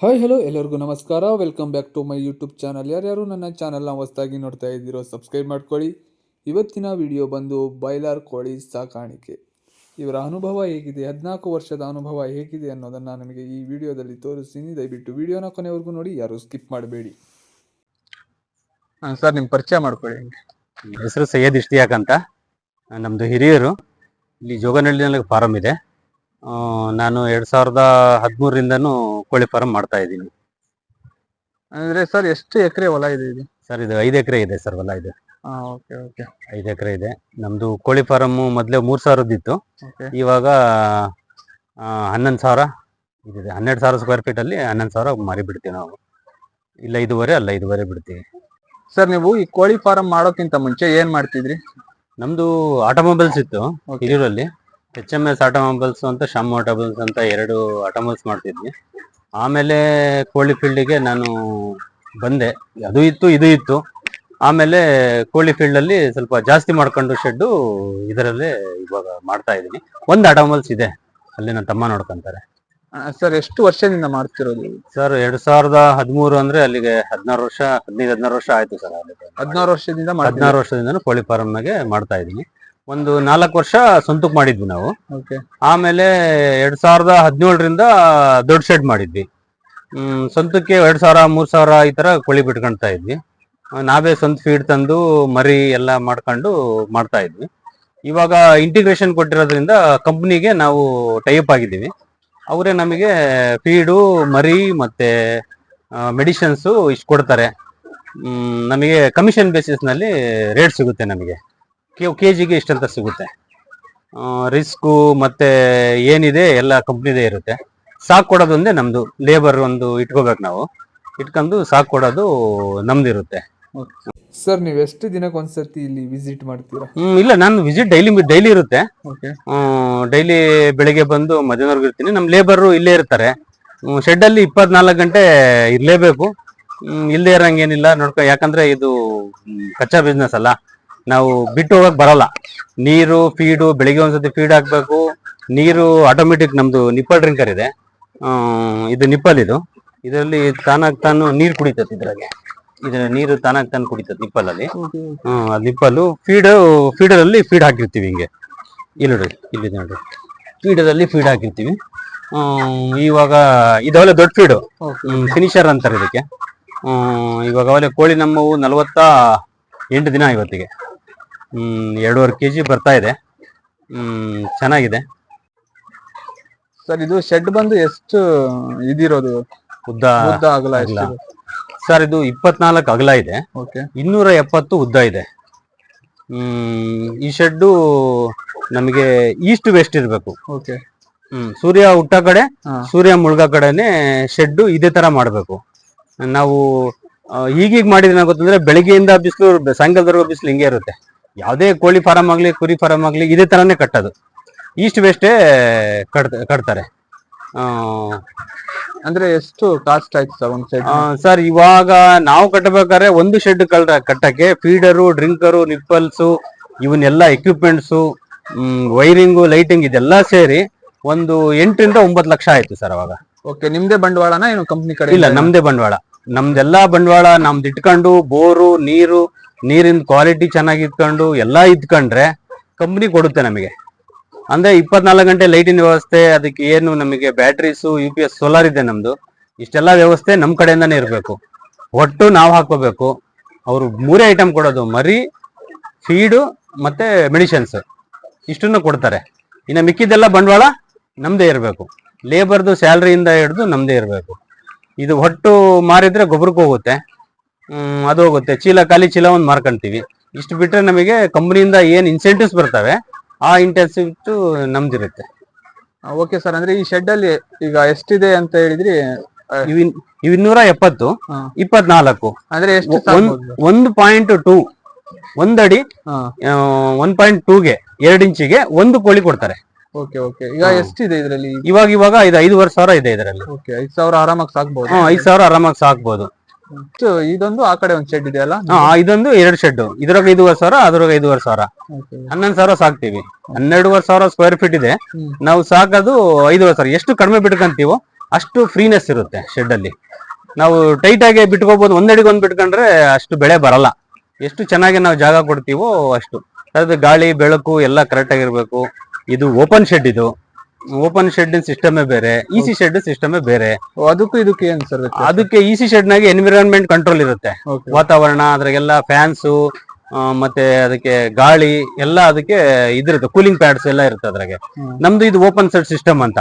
Hi hello ಎಲ್ಲರಿಗೂ ನಮಸ್ಕಾರ. Welcome back to my YouTube channel. ಯಾರ್ಯಾರು ನನ್ನ ಚಾನಲ್ನ ಹೊಸದಾಗಿ ನೋಡ್ತಾ ಇದ್ದೀರೋ ಸಬ್ಸ್ಕ್ರೈಬ್ ಮಾಡ್ಕೊಳ್ಳಿ. ಇವತ್ತಿನ ವಿಡಿಯೋ ಬಂದು ಬಾಯ್ಲರ್ ಕೋಳಿ ಸಾಕಾಣಿಕೆ. ಇವರ ಅನುಭವ ಹೇಗಿದೆ, 14 ವರ್ಷದ ಅನುಭವ ಹೇಗಿದೆ ಅನ್ನೋದನ್ನು ನನಗೆ ಈ ವಿಡಿಯೋದಲ್ಲಿ ತೋರಿಸ್ತೀನಿ. ದಯವಿಟ್ಟು ವಿಡಿಯೋನ ಕೊನೆವರೆಗೂ ನೋಡಿ, ಯಾರು ಸ್ಕಿಪ್ ಮಾಡಬೇಡಿ. ಸರ್, ನಿಮ್ಮ ಪರಿಚಯ ಮಾಡ್ಕೊಳ್ಳಿ. ಹೆಸರು ಸೈಯದ್ ಇಷ್ಟಿಯಾಕ್ ಅಂತ. ನಮ್ಮದು ಹಿರಿಯರು. ಇಲ್ಲಿ ಜೋಗನಹಳ್ಳಿನಲ್ಲಿ ಫಾರಂ ಇದೆ. ನಾನು 2013ರಿಂದನೂ ಕೋಳಿ ಫಾರಂ ಮಾಡ್ತಾ ಇದ್ದೀನಿ. ಅಂದ್ರೆ ಸರ್, ಎಷ್ಟು ಎಕರೆ ಹೊಲ ಇದೆ ಇದು? ಸರ್, ಇದು 5 ಎಕರೆ ಇದೆ ಸರ್ ಹೊಲ. ಇದು ಓಕೆ ಓಕೆ 5 ಎಕರೆ ಇದೆ. ನಮ್ಮದು ಕೋಳಿ ಫಾರಮ್ ಮೊದಲೇ 3,000 ಇವಾಗ 11,000 ಇದಿದೆ. 12,000 ಸ್ಕ್ವೇರ್ ಫೀಟ್ ಅಲ್ಲಿ 11,000 ಮಾರಿ ಬಿಡ್ತೀವಿ ನಾವು. ಇಲ್ಲ 5.5 ಅಲ್ಲ 5.5 ಬಿಡ್ತೀವಿ. ಸರ್, ನೀವು ಈ ಕೋಳಿ ಫಾರಂ ಮಾಡೋಕ್ಕಿಂತ ಮುಂಚೆ ಏನ್ ಮಾಡ್ತಿದ್ರಿ? ನಮ್ದು ಆಟೋಮೊಬೈಲ್ಸ್ ಇತ್ತು ಹಿರಿಯೂರಲ್ಲಿ. HMS ಆಟೋಮೊಬೈಲ್ಸ್ ಅಂತ, ಶ್ಯಾಮ್ ಆಟೋಮೊಬೈಲ್ಸ್ ಅಂತ 2 ಆಟೋಮೊಬೈಲ್ಸ್ ಮಾಡ್ತಿದ್ವಿ. ಆಮೇಲೆ ಕೋಳಿ ಫೀಲ್ಡಿಗೆ ನಾನು ಬಂದೆ. ಅದು ಇತ್ತು ಇದು ಇತ್ತು. ಆಮೇಲೆ ಕೋಳಿ ಫೀಲ್ಡ್ ಅಲ್ಲಿ ಸ್ವಲ್ಪ ಜಾಸ್ತಿ ಮಾಡ್ಕೊಂಡು ಶೆಡ್ಡು ಇದರಲ್ಲೇ ಇವಾಗ ಮಾಡ್ತಾ ಇದ್ದೀನಿ. ಒಂದು ಆಟೋಮೊಬೈಲ್ಸ್ ಇದೆ, ಅಲ್ಲಿ ನನ್ನ ತಮ್ಮ ನೋಡ್ಕೊಂತಾರೆ. ಸರ್, ಎಷ್ಟು ವರ್ಷದಿಂದ ಮಾಡ್ತಿರೋದು? ಸರ್, 2013 ಅಂದ್ರೆ ಅಲ್ಲಿಗೆ 15-16 ವರ್ಷ ಆಯ್ತು ಸರ್. 16 ವರ್ಷದಿಂದ 16 ವರ್ಷದಿಂದನೂ ಕೋಳಿ ಫಾರ್ಮ್ನಾಗೆ ಮಾಡ್ತಾ ಇದ್ದೀನಿ. ಒಂದು 4 ವರ್ಷ ಸ್ವಂತಕ್ಕೆ ಮಾಡಿದ್ವಿ ನಾವು. ಆಮೇಲೆ 2017ರಿಂದ ದೊಡ್ಡ ಶೆಡ್ ಮಾಡಿದ್ವಿ. ಸ್ವಂತಕ್ಕೆ 2,000-3,000 ಈ ತರ ಕೋಳಿ ಬಿಟ್ಕೊಳ್ತಾ ಇದ್ವಿ. ನಾವೇ ಸ್ವಂತ ಫೀಡ್ ತಂದು ಮರಿ ಎಲ್ಲ ಮಾಡ್ಕೊಂಡು ಮಾಡ್ತಾ ಇದ್ವಿ. ಇವಾಗ ಇಂಟಿಗ್ರೇಷನ್ ಕೊಟ್ಟಿರೋದ್ರಿಂದ ಕಂಪ್ನಿಗೆ ನಾವು ಟೈಅಪ್ ಆಗಿದ್ದೀವಿ. ಅವರೇ ನಮಗೆ ಫೀಡು, ಮರಿ ಮತ್ತೆ ಮೆಡಿಸಿನ್ಸು ಇಷ್ಟು ಕೊಡ್ತಾರೆ. ನಮಗೆ ಕಮಿಷನ್ ಬೇಸಿಸ್ನಲ್ಲಿ ರೇಟ್ ಸಿಗುತ್ತೆ. ನಮಗೆ ಕೆಜಿಗೆ ಇಷ್ಟಂತ ಸಿಗುತ್ತೆ. ರಿಸ್ಕು ಮತ್ತೆ ಏನಿದೆ ಎಲ್ಲ ಕಂಪ್ನಿದೇ ಇರುತ್ತೆ. ಸಾಕು ಕೊಡೋದೊಂದೇ ನಮ್ದು. ಲೇಬರ್ ಒಂದು ಇಟ್ಕೋಬೇಕು, ನಾವು ಇಟ್ಕೊಂಡು ಸಾಕು ಕೊಡೋದು ನಮ್ದಿರುತ್ತೆ. ಸರ್, ನೀವು ಎಷ್ಟು ದಿನಕ್ಕೆ ಒಂದ್ಸರ್ತಿ ಇಲ್ಲಿ ವಿಸಿಟ್ ಮಾಡ್ತೀರಾ? ಇಲ್ಲ, ನಾನು ವಿಸಿಟ್ ಡೈಲಿ ಇರುತ್ತೆ. ಡೈಲಿ ಬೆಳಿಗ್ಗೆ ಬಂದು ಮಧ್ಯಾಹ್ನವರೆಗೂ ಇರ್ತೀನಿ. ನಮ್ಮ ಲೇಬರು ಇಲ್ಲೇ ಇರ್ತಾರೆ. ಶೆಡ್ ಅಲ್ಲಿ 24 ಗಂಟೆ ಇರ್ಲೇಬೇಕು. ಇಲ್ಲದೆ ಇರಂಗೇನಿಲ್ಲ ನೋಡ್ಕೊ. ಯಾಕಂದ್ರೆ ಇದು ಕಚ್ಚಾ ಬಿಸ್ನೆಸ್ ಅಲ್ಲ, ನಾವು ಬಿಟ್ಟು ಹೋಗಕ್ ಬರಲ್ಲ. ನೀರು, ಫೀಡು, ಬೆಳಿಗ್ಗೆ ಒಂದ್ಸತಿ ಫೀಡ್ ಹಾಕ್ಬೇಕು. ನೀರು ಆಟೋಮೆಟಿಕ್ ನಮ್ದು ನಿಪ್ಪಲ್ ಡ್ರಿಂಕರ್ ಇದೆ. ಇದು ನಿಪ್ಪಲ್. ಇದರಲ್ಲಿ ತಾನು ನೀರು ಕುಡಿತದೆ. ಇದ್ರಾಗೆ ಇದ್ರ ನೀರು ತಾನು ಕುಡಿತದೆ ನಿಪ್ಪಲಲ್ಲಿ. ಅದು ನಿಪ್ಪಲ್ಲು. ಫೀಡರಲ್ಲಿ ಫೀಡ್ ಹಾಕಿರ್ತೀವಿ ಹಿಂಗೆ. ಇಲ್ಲಿ ನೋಡಿ ಫೀಡರಲ್ಲಿ ಫೀಡ್ ಹಾಕಿರ್ತೀವಿ. ಇವಾಗ ಇದವಲ್ಲ ದೊಡ್ಡ ಫೀಡು, ಫಿನಿಷರ್ ಅಂತಾರೆ ಇದಕ್ಕೆ. ಇವಾಗ ಅವಲೇ ಕೋಳಿ ನಮ್ಮವು 48 ದಿನ ಇವತ್ತಿಗೆ. 2.5 kg ಬರ್ತಾ ಇದೆ. ಚೆನ್ನಾಗಿದೆ. ಸರ್, ಇದು ಶೆಡ್ ಬಂದು ಎಷ್ಟು ಇದಿರೋದು? ಉದ್ದ ಅಗಲ? ಸರ್, ಇದು 24 ಅಗಲ ಇದೆ, 270 ಉದ್ದ ಇದೆ. ಈ ಶೆಡ್ಡು ನಮಗೆ ಈಸ್ಟ್ ವೆಸ್ಟ್ ಇರ್ಬೇಕು. ಸೂರ್ಯ ಹುಟ್ಟ ಕಡೆ, ಸೂರ್ಯ ಮುಳುಗೋ ಕಡೆನೆ ಶೆಡ್ಡು ಇದೇ ತರ ಮಾಡ್ಬೇಕು. ನಾವು ಈಗೀಗ ಮಾಡಿದ್ರೆ ಗೊತ್ತಂದ್ರೆ ಬೆಳಗ್ಗೆಯಿಂದ ಬಿಸಿಲು, ಸಾಯಂಕಾಲದವರೆಗೂ ಬಿಸಿಲು ಹಿಂಗೆ ಇರುತ್ತೆ. ಯಾವುದೇ ಕೋಳಿ ಫಾರಂ ಆಗ್ಲಿ, ಕುರಿ ಫಾರಂ ಆಗ್ಲಿ ಇದೇ ತರಾನೇ ಕಟ್ಟೋದು. ಈಸ್ಟ್ ವೆಸ್ಟೇ ಕಟ್ತಾರೆ. ಅಂದ್ರೆ ಎಷ್ಟು ಕಾಸ್ಟ್ ಆಯ್ತು ಸರ್ ಒಂದು ಶೆಡ್? ಸರ್, ಇವಾಗ ನಾವು ಕಟ್ಟಬೇಕಾದ್ರೆ ಒಂದು ಶೆಡ್ ಕಟ್ಟಕ್ಕೆ ಫೀಡರು, ಡ್ರಿಂಕರು, ನಿಪ್ಪಲ್ಸು, ಇವನ್ನೆಲ್ಲ ಎಕ್ವಿಪ್ಮೆಂಟ್ಸು, ವೈರಿಂಗು, ಲೈಟಿಂಗ್ ಇದೆಲ್ಲ ಸೇರಿ ಒಂದು 8-9 ಲಕ್ಷ ಆಯ್ತು ಸರ್ ಅವಾಗ. ಓಕೆ, ನಿಮ್ದೇ ಬಂಡವಾಳನ ಏನು ಕಂಪ್ನಿ ಕಡೆ? ಇಲ್ಲ, ನಮ್ದೇ ಬಂಡವಾಳ. ನಮ್ದೆಲ್ಲಾ ಬಂಡವಾಳ ನಮ್ದು ಇಟ್ಕೊಂಡು, ಬೋರು, ನೀರಿನ ಕ್ವಾಲಿಟಿ ಚೆನ್ನಾಗಿ ಇಟ್ಕೊಂಡು ಎಲ್ಲ ಇಟ್ಕೊಂಡ್ರೆ ಕಂಪ್ನಿ ಕೊಡುತ್ತೆ ನಮಗೆ. ಅಂದ್ರೆ 24 ಗಂಟೆ ಲೈಟಿನ ವ್ಯವಸ್ಥೆ, ಅದಕ್ಕೆ ಏನು ನಮಗೆ ಬ್ಯಾಟ್ರೀಸು, UPS, ಸೋಲಾರ್ ಇದೆ ನಮ್ದು. ಇಷ್ಟೆಲ್ಲ ವ್ಯವಸ್ಥೆ ನಮ್ ಕಡೆಯಿಂದಾನೇ ಇರಬೇಕು. ಒಟ್ಟು ನಾವು ಹಾಕೋಬೇಕು. ಅವರು 3 ಐಟಮ್ ಕೊಡೋದು: ಮರಿ, ಫೀಡು ಮತ್ತೆ ಮೆಡಿಸಿನ್ಸ್. ಇಷ್ಟನ್ನು ಕೊಡ್ತಾರೆ. ಇನ್ನು ಮಿಕ್ಕಿದೆಲ್ಲ ಬಂಡವಾಳ ನಮ್ದೇ ಇರಬೇಕು. ಲೇಬರ್ದು ಸ್ಯಾಲ್ರಿಯಿಂದ ಹಿಡಿದು ನಮ್ದೇ ಇರಬೇಕು. ಇದು ಒಟ್ಟು ಮಾರಿದ್ರೆ ಗೊಬ್ಬರಕ್ಕೆ ಹೋಗುತ್ತೆ, ಅದು ಹೋಗುತ್ತೆ. ಖಾಲಿ ಚೀಲ ಒಂದು ಮಾರ್ಕೊಂತೀವಿ. ಇಷ್ಟು ಬಿಟ್ರೆ ನಮಗೆ ಕಂಪ್ನಿಯಿಂದ ಏನು ಇನ್ಸೆಂಟಿವ್ಸ್ ಬರ್ತವೆ, ಆ ಇಂಟೆನ್ಸಿವ್ ನಮ್ದಿರುತ್ತೆ. ಓಕೆ ಸರ್, ಅಂದ್ರೆ ಈ ಶೆಡ್ ಅಲ್ಲಿ ಈಗ ಎಷ್ಟಿದೆ ಅಂತ ಹೇಳಿದ್ರಿ? 270, 24 ಅಂದ್ರೆ ಎಷ್ಟು? 1.2, 1 ಅಡಿ 1.2ಗೆ 2 ಇಂಚಿಗೆ ಒಂದು ಕೋಳಿ ಕೊಡ್ತಾರೆ. Okay okay. ಈಗ ಎಷ್ಟಿದೆ ಇದರಲ್ಲಿ? ಇವಾಗ 5,500 ಇದೆ ಇದರಲ್ಲಿ. 5,000 ಆರಾಮಾಗಿ ಸಾಕ್ಬಹುದು. 5,000 ಆರಾಮಾಗಿ ಸಾಕ್ಬಹುದು. ಇದೊಂದು ಆ ಕಡೆ ಒಂದು ಶೆಡ್ ಇದೆಯಲ್ಲ? ಇದೊಂದು 2 ಶೆಡ್. ಇದ್ರಾಗ 5,500, ಅದ್ರಾಗ 5,500, 11,000 ಸಾಕ್ತಿವಿ. 12,500 ಸ್ಕ್ವೇರ್ ಫೀಟ್ ಇದೆ. ನಾವು ಸಾಕೋದು 5,500. ಎಷ್ಟು ಕಡಿಮೆ ಬಿಟ್ಕಂತೀವೋ ಅಷ್ಟು ಫ್ರೀನೆಸ್ ಇರುತ್ತೆ ಶೆಡ್ ಅಲ್ಲಿ. ನಾವು ಟೈಟ್ ಆಗಿ ಬಿಟ್ಕೋಬಹುದು, ಒಂದಡಿಗೆ ಒಂದ್ ಬಿಟ್ಕೊಂಡ್ರೆ ಅಷ್ಟು ಬೆಳೆ ಬರಲ್ಲ. ಎಷ್ಟು ಚೆನ್ನಾಗಿ ನಾವು ಜಾಗ ಕೊಡ್ತೀವೋ ಅಷ್ಟು. ಅದ್ರ ಗಾಳಿ ಬೆಳಕು ಎಲ್ಲ ಕರೆಕ್ಟ್ ಆಗಿರ್ಬೇಕು. ಇದು ಓಪನ್ ಶೆಡ್, ಇದು ಓಪನ್ ಶೆಡ್ ಸಿಸ್ಟಮೇ ಬೇರೆ, ಇಸಿ ಶೆಡ್ ಸಿಸ್ಟಮೇ ಬೇರೆ. ಅದಕ್ಕೂ ಇದಕ್ಕೆ ಏನ್ ಸರ್? ಅದಕ್ಕೆ ಇಸಿ ಶೆಡ್ ನಾಗೆ ಎನ್ವಿರಾನ್ಮೆಂಟ್ ಕಂಟ್ರೋಲ್ ಇರುತ್ತೆ, Okay. ವಾತಾವರಣ, ಅದ್ರಾಗೆಲ್ಲ ಫ್ಯಾನ್ಸು ಮತ್ತೆ ಅದಕ್ಕೆ ಗಾಳಿ ಎಲ್ಲ ಅದಕ್ಕೆ ಇದಿರುತ್ತೆ, ಕೂಲಿಂಗ್ ಪ್ಯಾಡ್ಸ್ ಎಲ್ಲ ಇರುತ್ತೆ ಅದ್ರಾಗೆ. ನಮ್ದು ಇದು ಓಪನ್ ಸೆಟ್ ಸಿಸ್ಟಮ್ ಅಂತ.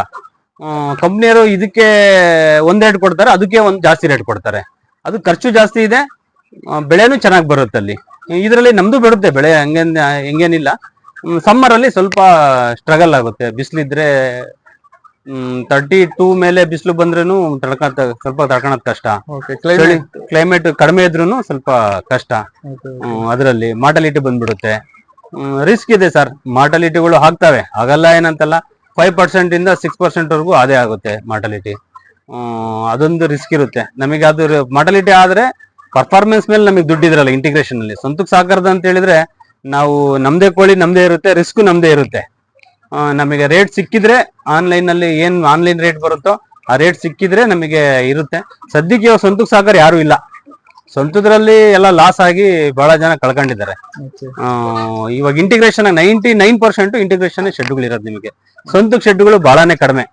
ಕಂಪ್ನಿಯವರು ಇದಕ್ಕೆ ಒಂದ್ ರೇಟ್ ಕೊಡ್ತಾರೆ, ಅದಕ್ಕೆ ಒಂದ್ ಜಾಸ್ತಿ ರೇಟ್ ಕೊಡ್ತಾರೆ. ಅದು ಖರ್ಚು ಜಾಸ್ತಿ ಇದೆ, ಬೆಳೆನೂ ಚೆನ್ನಾಗಿ ಬರುತ್ತೆ ಅಲ್ಲಿ. ಇದರಲ್ಲಿ ನಮ್ದು ಬರುತ್ತೆ ಬೆಳೆ, ಹೆಂಗೇನಿಲ್ಲ. ಸಮ್ಮರ್ ಅಲ್ಲಿ ಸ್ವಲ್ಪ ಸ್ಟ್ರಗಲ್ ಆಗುತ್ತೆ, ಬಿಸಿಲಿದ್ರೆ 32 ಮೇಲೆ ಬಿಸಿಲು ಬಂದ್ರೂ ಸ್ವಲ್ಪ ತಡ್ಕೊಳೋದ್ ಕಷ್ಟ. ಕ್ಲೈಮೇಟ್ ಕಡಿಮೆ ಇದ್ರೂ ಸ್ವಲ್ಪ ಕಷ್ಟ. ಅದರಲ್ಲಿ ಮಾರ್ಟಾಲಿಟಿ ಬಂದ್ಬಿಡುತ್ತೆ, ರಿಸ್ಕ್ ಇದೆ ಸರ್. ಮಾರ್ಟಾಲಿಟಿಗಳು ಆಗ್ತವೆ, ಆಗಲ್ಲ ಏನಂತಲ್ಲ. 5% ಇಂದ 6% ವರೆಗೂ ಅದೇ ಆಗುತ್ತೆ ಮಾರ್ಟಾಲಿಟಿ. ಅದೊಂದು ರಿಸ್ಕ್ ಇರುತ್ತೆ ನಮಗೆ. ಅದು ಮಾರ್ಟಾಲಿಟಿ ಆದ್ರೆ ಪರ್ಫಾರ್ಮೆನ್ಸ್ ಮೇಲೆ ನಮಗೆ ದುಡ್ಡಿದ್ರಲ್ಲ ಇಂಟಿಗ್ರೇಷನ್ ಅಲ್ಲಿ. ಸ್ವಂತಕ್ಕೆ ಸಾಕಾರದ ಅಂತ ಹೇಳಿದ್ರೆ ನಾವು ನಮ್ದೇ ಕೋಳಿ ನಮ್ದೇ ಇರುತ್ತೆ, ರಿಸ್ಕ್ ನಮ್ದೇ ಇರುತ್ತೆ. ನಮಗೆ ರೇಟ್ ಸಿಕ್ಕಿದ್ರೆ ಆನ್ಲೈನ್ ಅಲ್ಲಿ ಏನ್ ಆನ್ಲೈನ್ ರೇಟ್ ಬರುತ್ತೋ ಆ ರೇಟ್ ಸಿಕ್ಕಿದ್ರೆ ನಮಗೆ ಇರುತ್ತೆ. ಸದ್ಯಕ್ಕೆ ಇವಾಗ ಸ್ವಂತಕ್ಕೆ ಸಾಕಾರ ಯಾರು ಇಲ್ಲ. ಸ್ವಂತದ್ರಲ್ಲಿ ಎಲ್ಲ ಲಾಸ್ ಆಗಿ ಬಹಳ ಜನ ಕಳ್ಕೊಂಡಿದ್ದಾರೆ. ಇವಾಗ ಇಂಟಿಗ್ರೇಷನ್ 99% ಇಂಟಿಗ್ರೇಷನ್ ಶೆಡ್ಗಳು ಇರೋದು ನಿಮಗೆ. ಸ್ವಂತಕ್ಕೆ ಶೆಡ್ಗಳು ಬಹಳನೇ ಕಡಿಮೆ,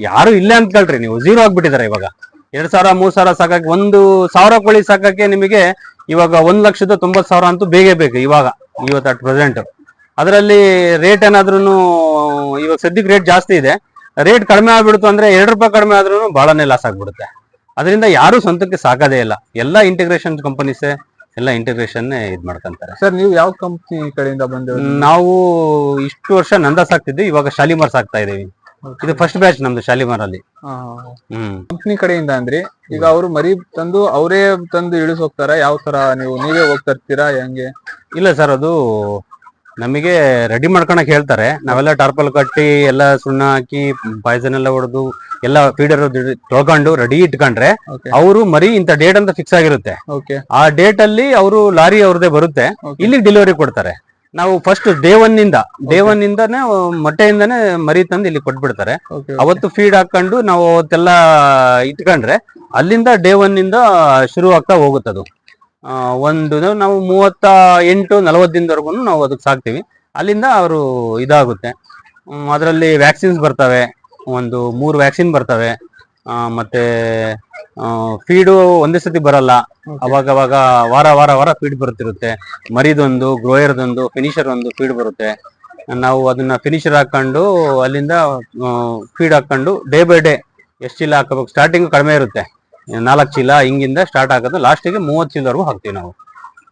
ಯಾರು ಇಲ್ಲ ಅಂದ್ಕೊಳ್ರಿ ನೀವು. ಝೀರೋ ಆಗ್ಬಿಟ್ಟಿದ್ದಾರೆ ಇವಾಗ. 2,000 3,000 ಸಾಕಕ್ಕೆ, 1,000 ಕೋಳಿ ಸಾಕಕ್ಕೆ ನಿಮಗೆ ಇವಾಗ 1,90,000 ಅಂತೂ ಬೇಕೇ ಬೇಕು ಇವಾಗ, ಇವತ್ತು ಅಟ್ ಪ್ರೆಸೆಂಟ್. ಅದರಲ್ಲಿ ರೇಟ್ ಏನಾದ್ರೂ ಇವಾಗ ಸದ್ಯಕ್ಕೆ ರೇಟ್ ಜಾಸ್ತಿ ಇದೆ. ರೇಟ್ ಕಡಿಮೆ ಆಗ್ಬಿಡ್ತು ಅಂದ್ರೆ 2 ರೂಪಾಯಿ ಕಡಿಮೆ ಆದ್ರೂ ಬಹಳನೇ ಲಾಸ್ ಆಗ್ಬಿಡುತ್ತೆ. ಅದರಿಂದ ಯಾರು ಸ್ವಂತಕ್ಕೆ ಸಾಕೋದೇ ಇಲ್ಲ, ಎಲ್ಲ ಇಂಟಿಗ್ರೇಷನ್ ಕಂಪನೀಸೇ ಎಲ್ಲ ಇಂಟಿಗ್ರೇಷನ್ ಇದ್ ಮಾಡ್ಕೊಂತಾರೆ. ಸರ್ ನೀವು ಯಾವ ಕಂಪ್ನಿ ಕಡೆಯಿಂದ ಬಂದಿರೋದು? ನಾವು ಇಷ್ಟು ವರ್ಷ ನಂದ ಸಾಕ್ತಿದ್ವಿ, ಇವಾಗ ಶಾಲಿಮಾರ್ ಸಾಕ್ತಾ ಇದೀವಿ. ಇದು ಫಸ್ಟ್ ಬ್ಯಾಚ್ ನಮ್ದು ಶಾಲಿಮಾರ್ ಅಲ್ಲಿ. ಕಂಪ್ನಿ ಕಡೆಯಿಂದ ಅಂದ್ರೆ ಈಗ ಅವರು ಮರಿ ತಂದು ಅವರೇ ತಂದು ಇಳಿಸ್ ಹೋಗ್ತಾರ? ಯಾವ ತರ ನೀವೇ ಹೋಗ್ತಾ ಇರ್ತೀರಾ, ಹೆಂಗೆ? ಇಲ್ಲ ಸರ್, ಅದು ನಮಗೆ ರೆಡಿ ಮಾಡ್ಕೊಳಕ್ ಹೇಳ್ತಾರೆ. ನಾವೆಲ್ಲ ಟಾರ್ಪಲ್ ಕಟ್ಟಿ ಎಲ್ಲ ಸುಣ್ಣ ಹಾಕಿ ಪಾಯ್ಸನ್ ಎಲ್ಲ ಹೊಡೆದು ಎಲ್ಲ ಫೀಡರ್ ತೊಳ್ಕೊಂಡು ರೆಡಿ ಇಟ್ಕೊಂಡ್ರೆ ಅವರು ಮರಿ ಇಂತ ಡೇಟ್ ಅಂತ ಫಿಕ್ಸ್ ಆಗಿರುತ್ತೆ. ಆ ಡೇಟ್ ಅಲ್ಲಿ ಅವರು ಲಾರಿ ಅವ್ರದೇ ಬರುತ್ತೆ, ಇಲ್ಲಿ ಡೆಲಿವರಿ ಕೊಡ್ತಾರೆ. ನಾವು ಫಸ್ಟ್ ಡೇ ಒನ್ ಇಂದಾನೆ ಮೊಟ್ಟೆಯಿಂದಾನೆ ಮರಿ ತಂದು ಇಲ್ಲಿ ಕೊಟ್ಬಿಡ್ತಾರೆ. ಅವತ್ತು ಫೀಡ್ ಹಾಕೊಂಡು ನಾವು ಅವತ್ತೆಲ್ಲ ಇಟ್ಕೊಂಡ್ರೆ ಅಲ್ಲಿಂದ ಡೇ 1 ಇಂದ ಶುರು ಆಗ್ತಾ ಹೋಗುತ್ತದು. ನಾವು 38-40 ದಿನದವರೆಗೂ ನಾವು ಅದಕ್ಕೆ ಸಾಕ್ತಿವಿ. ಅಲ್ಲಿಂದ ಅವರು ಇದಾಗುತ್ತೆ. ಅದರಲ್ಲಿ ವ್ಯಾಕ್ಸಿನ್ಸ್ ಬರ್ತವೆ, 3 ವ್ಯಾಕ್ಸಿನ್ ಬರ್ತವೆ. ಮತ್ತೆ ಫೀಡು ಒಂದೇ ಸತಿ ಬರಲ್ಲ, ಅವಾಗವಾಗ ವಾರ ಫೀಡ್ ಬರುತ್ತಿರುತ್ತೆ. ಮರಿದೊಂದು, ಗ್ರೋಯರ್ದೊಂದು, ಫಿನಿಷರ್ ಒಂದು ಫೀಡ್ ಬರುತ್ತೆ. ನಾವು ಅದನ್ನ ಫಿನಿಷರ್ ಹಾಕೊಂಡು ಅಲ್ಲಿಂದ ಫೀಡ್ ಹಾಕೊಂಡು ಡೇ ಬೈ ಡೇ ಎಷ್ಟು ಚೀಲ ಹಾಕಬೇಕು. ಸ್ಟಾರ್ಟಿಂಗ್ ಕಡಿಮೆ ಇರುತ್ತೆ, 4 ಚೀಲ ಹಿಂಗಿಂದ ಸ್ಟಾರ್ಟ್ ಆಗೋದು. ಲಾಸ್ಟಿಗೆ 30 ಚೀಲವರೆಗೂ ಹಾಕ್ತೀವಿ ನಾವು.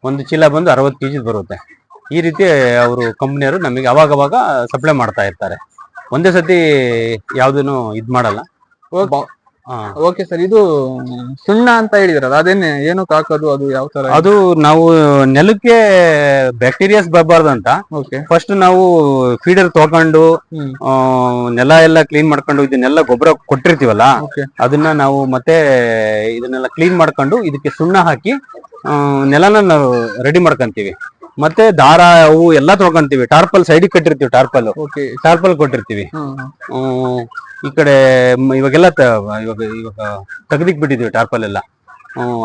1 ಚೀಲ ಬಂದು 60 kg ಬರುತ್ತೆ. ಈ ರೀತಿ ಅವರು ಕಂಪ್ನಿಯವರು ನಮಗೆ ಅವಾಗವಾಗ ಸಪ್ಲೈ ಮಾಡ್ತಾ ಇರ್ತಾರೆ. ಒಂದೇ ಸತಿ ಯಾವ್ದನ್ನು ಇದ್ ಮಾಡಲ್ಲ. ಓಕೆ ಸರ್, ಇದು ಸುಣ್ಣ ಅಂತ ಹೇಳಿದ್ರಲ್ಲ, ಅದೇನೆ ಏನಕ್ಕೆ ಹಾಕೋದು? ಅದು ಯಾವ ತರ? ಅದು ನಾವು ನೆಲಕ್ಕೆ ಬ್ಯಾಕ್ಟೀರಿಯಾಸ್ ಬರಬಾರ್ದು ಅಂತ ಫಸ್ಟ್ ನಾವು ಫೀಡರ್ ತಗೊಂಡು ನೆಲ ಎಲ್ಲ ಕ್ಲೀನ್ ಮಾಡ್ಕೊಂಡು, ಇದನ್ನೆಲ್ಲ ಗೊಬ್ಬರ ಕೊಟ್ಟಿರ್ತೀವಲ್ಲ ಅದನ್ನ ನಾವು ಮತ್ತೆ ಇದನ್ನೆಲ್ಲ ಕ್ಲೀನ್ ಮಾಡ್ಕೊಂಡು ಇದಕ್ಕೆ ಸುಣ್ಣ ಹಾಕಿ ನೆಲನ ನಾವು ರೆಡಿ ಮಾಡ್ಕೊಂತೀವಿ. ಮತ್ತೆ ದಾರ ಅವು ಎಲ್ಲ ತೊಳ್ಕೊಂತೀವಿ. ಟಾರ್ಪಲ್ ಸೈಡಿಗೆ ಕಟ್ಟಿರ್ತೀವಿ, ಟಾರ್ಪಲ್ ಕೊಟ್ಟಿರ್ತೀವಿ. ಈ ಕಡೆ ಇವಾಗೆಲ್ಲ ಇವಾಗ ತೆಗ್ದಿಕ್ ಬಿಟ್ಟಿದೀವಿ ಟಾರ್ಪಲ್ ಎಲ್ಲ.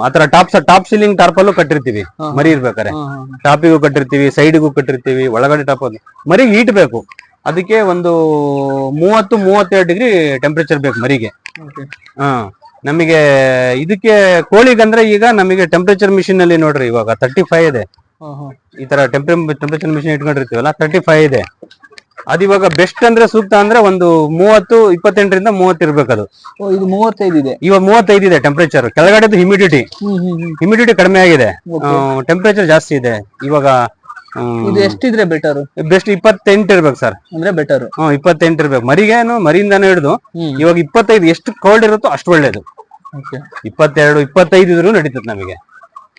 ಆತರ ಟಾಪ್ ಸೀಲಿಂಗ್ ಟಾರ್ಪಲ್ ಕಟ್ಟಿರ್ತೀವಿ ಮರಿ ಇರ್ಬೇಕಾರೆ. ಟಾಪಿಗೂ ಕಟ್ಟಿರ್ತೀವಿ, ಸೈಡ್ಗೂ ಕಟ್ಟಿರ್ತೀವಿ, ಒಳಗಡೆ ಟಾಪಲ್. ಮರಿ ಹೀಟ್ ಬೇಕು, ಅದಕ್ಕೆ 30-32 ಡಿಗ್ರಿ ಟೆಂಪರೇಚರ್ ಬೇಕು ಮರಿಗೆ. ನಮಗೆ ಇದಕ್ಕೆ ಕೋಳಿಗಂದ್ರೆ ಈಗ ನಮಗೆ ಟೆಂಪರೇಚರ್ ಮಿಷಿನ್ ಅಲ್ಲಿ ನೋಡ್ರಿ ಇವಾಗ 35 ಇದೆ. ಈ ತರ ಟೆಂಪರೇಚರ್ ಮಿಷಿನ್ ಇಟ್ಕೊಂಡಿರ್ತೀವಲ್ಲ 35 ಇದೆ. ಅದಿವಾಗ ಬೆಸ್ಟ್ ಅಂದ್ರೆ ಸೂಕ್ತ ಅಂದ್ರೆ 28 ರಿಂದ 30 ಇರ್ಬೇಕದು. ಇದು 35 ಇದೆ, ಇವಾಗ 35 ಇದೆ ಟೆಂಪರೇಚರ್. ಕೆಳಗಡೆದು ಹ್ಯುಮಿಡಿಟಿ ಕಡಿಮೆ ಆಗಿದೆ, ಟೆಂಪರೇಚರ್ ಜಾಸ್ತಿ ಇದೆ ಇವಾಗ. ಇದು ಎಷ್ಟಿದ್ರೆ ಬೆಟರ್? ಬೆಸ್ಟ್ 28 ಇರ್ಬೇಕು ಸರ್, ಅಂದ್ರೆ ಬೆಟರ್. 28 ಇರ್ಬೇಕು ಮರಿಗೇನು. ಮರಿಯಿಂದಾನು ಹಿಡಿದು ಇವಾಗ 25 ಎಷ್ಟು ಕೋಲ್ಡ್ ಇರುತ್ತೋ ಅಷ್ಟು ಒಳ್ಳೇದು. 22-25 ಇದ್ರೂ ನಡೀತದೆ ನಮಗೆ,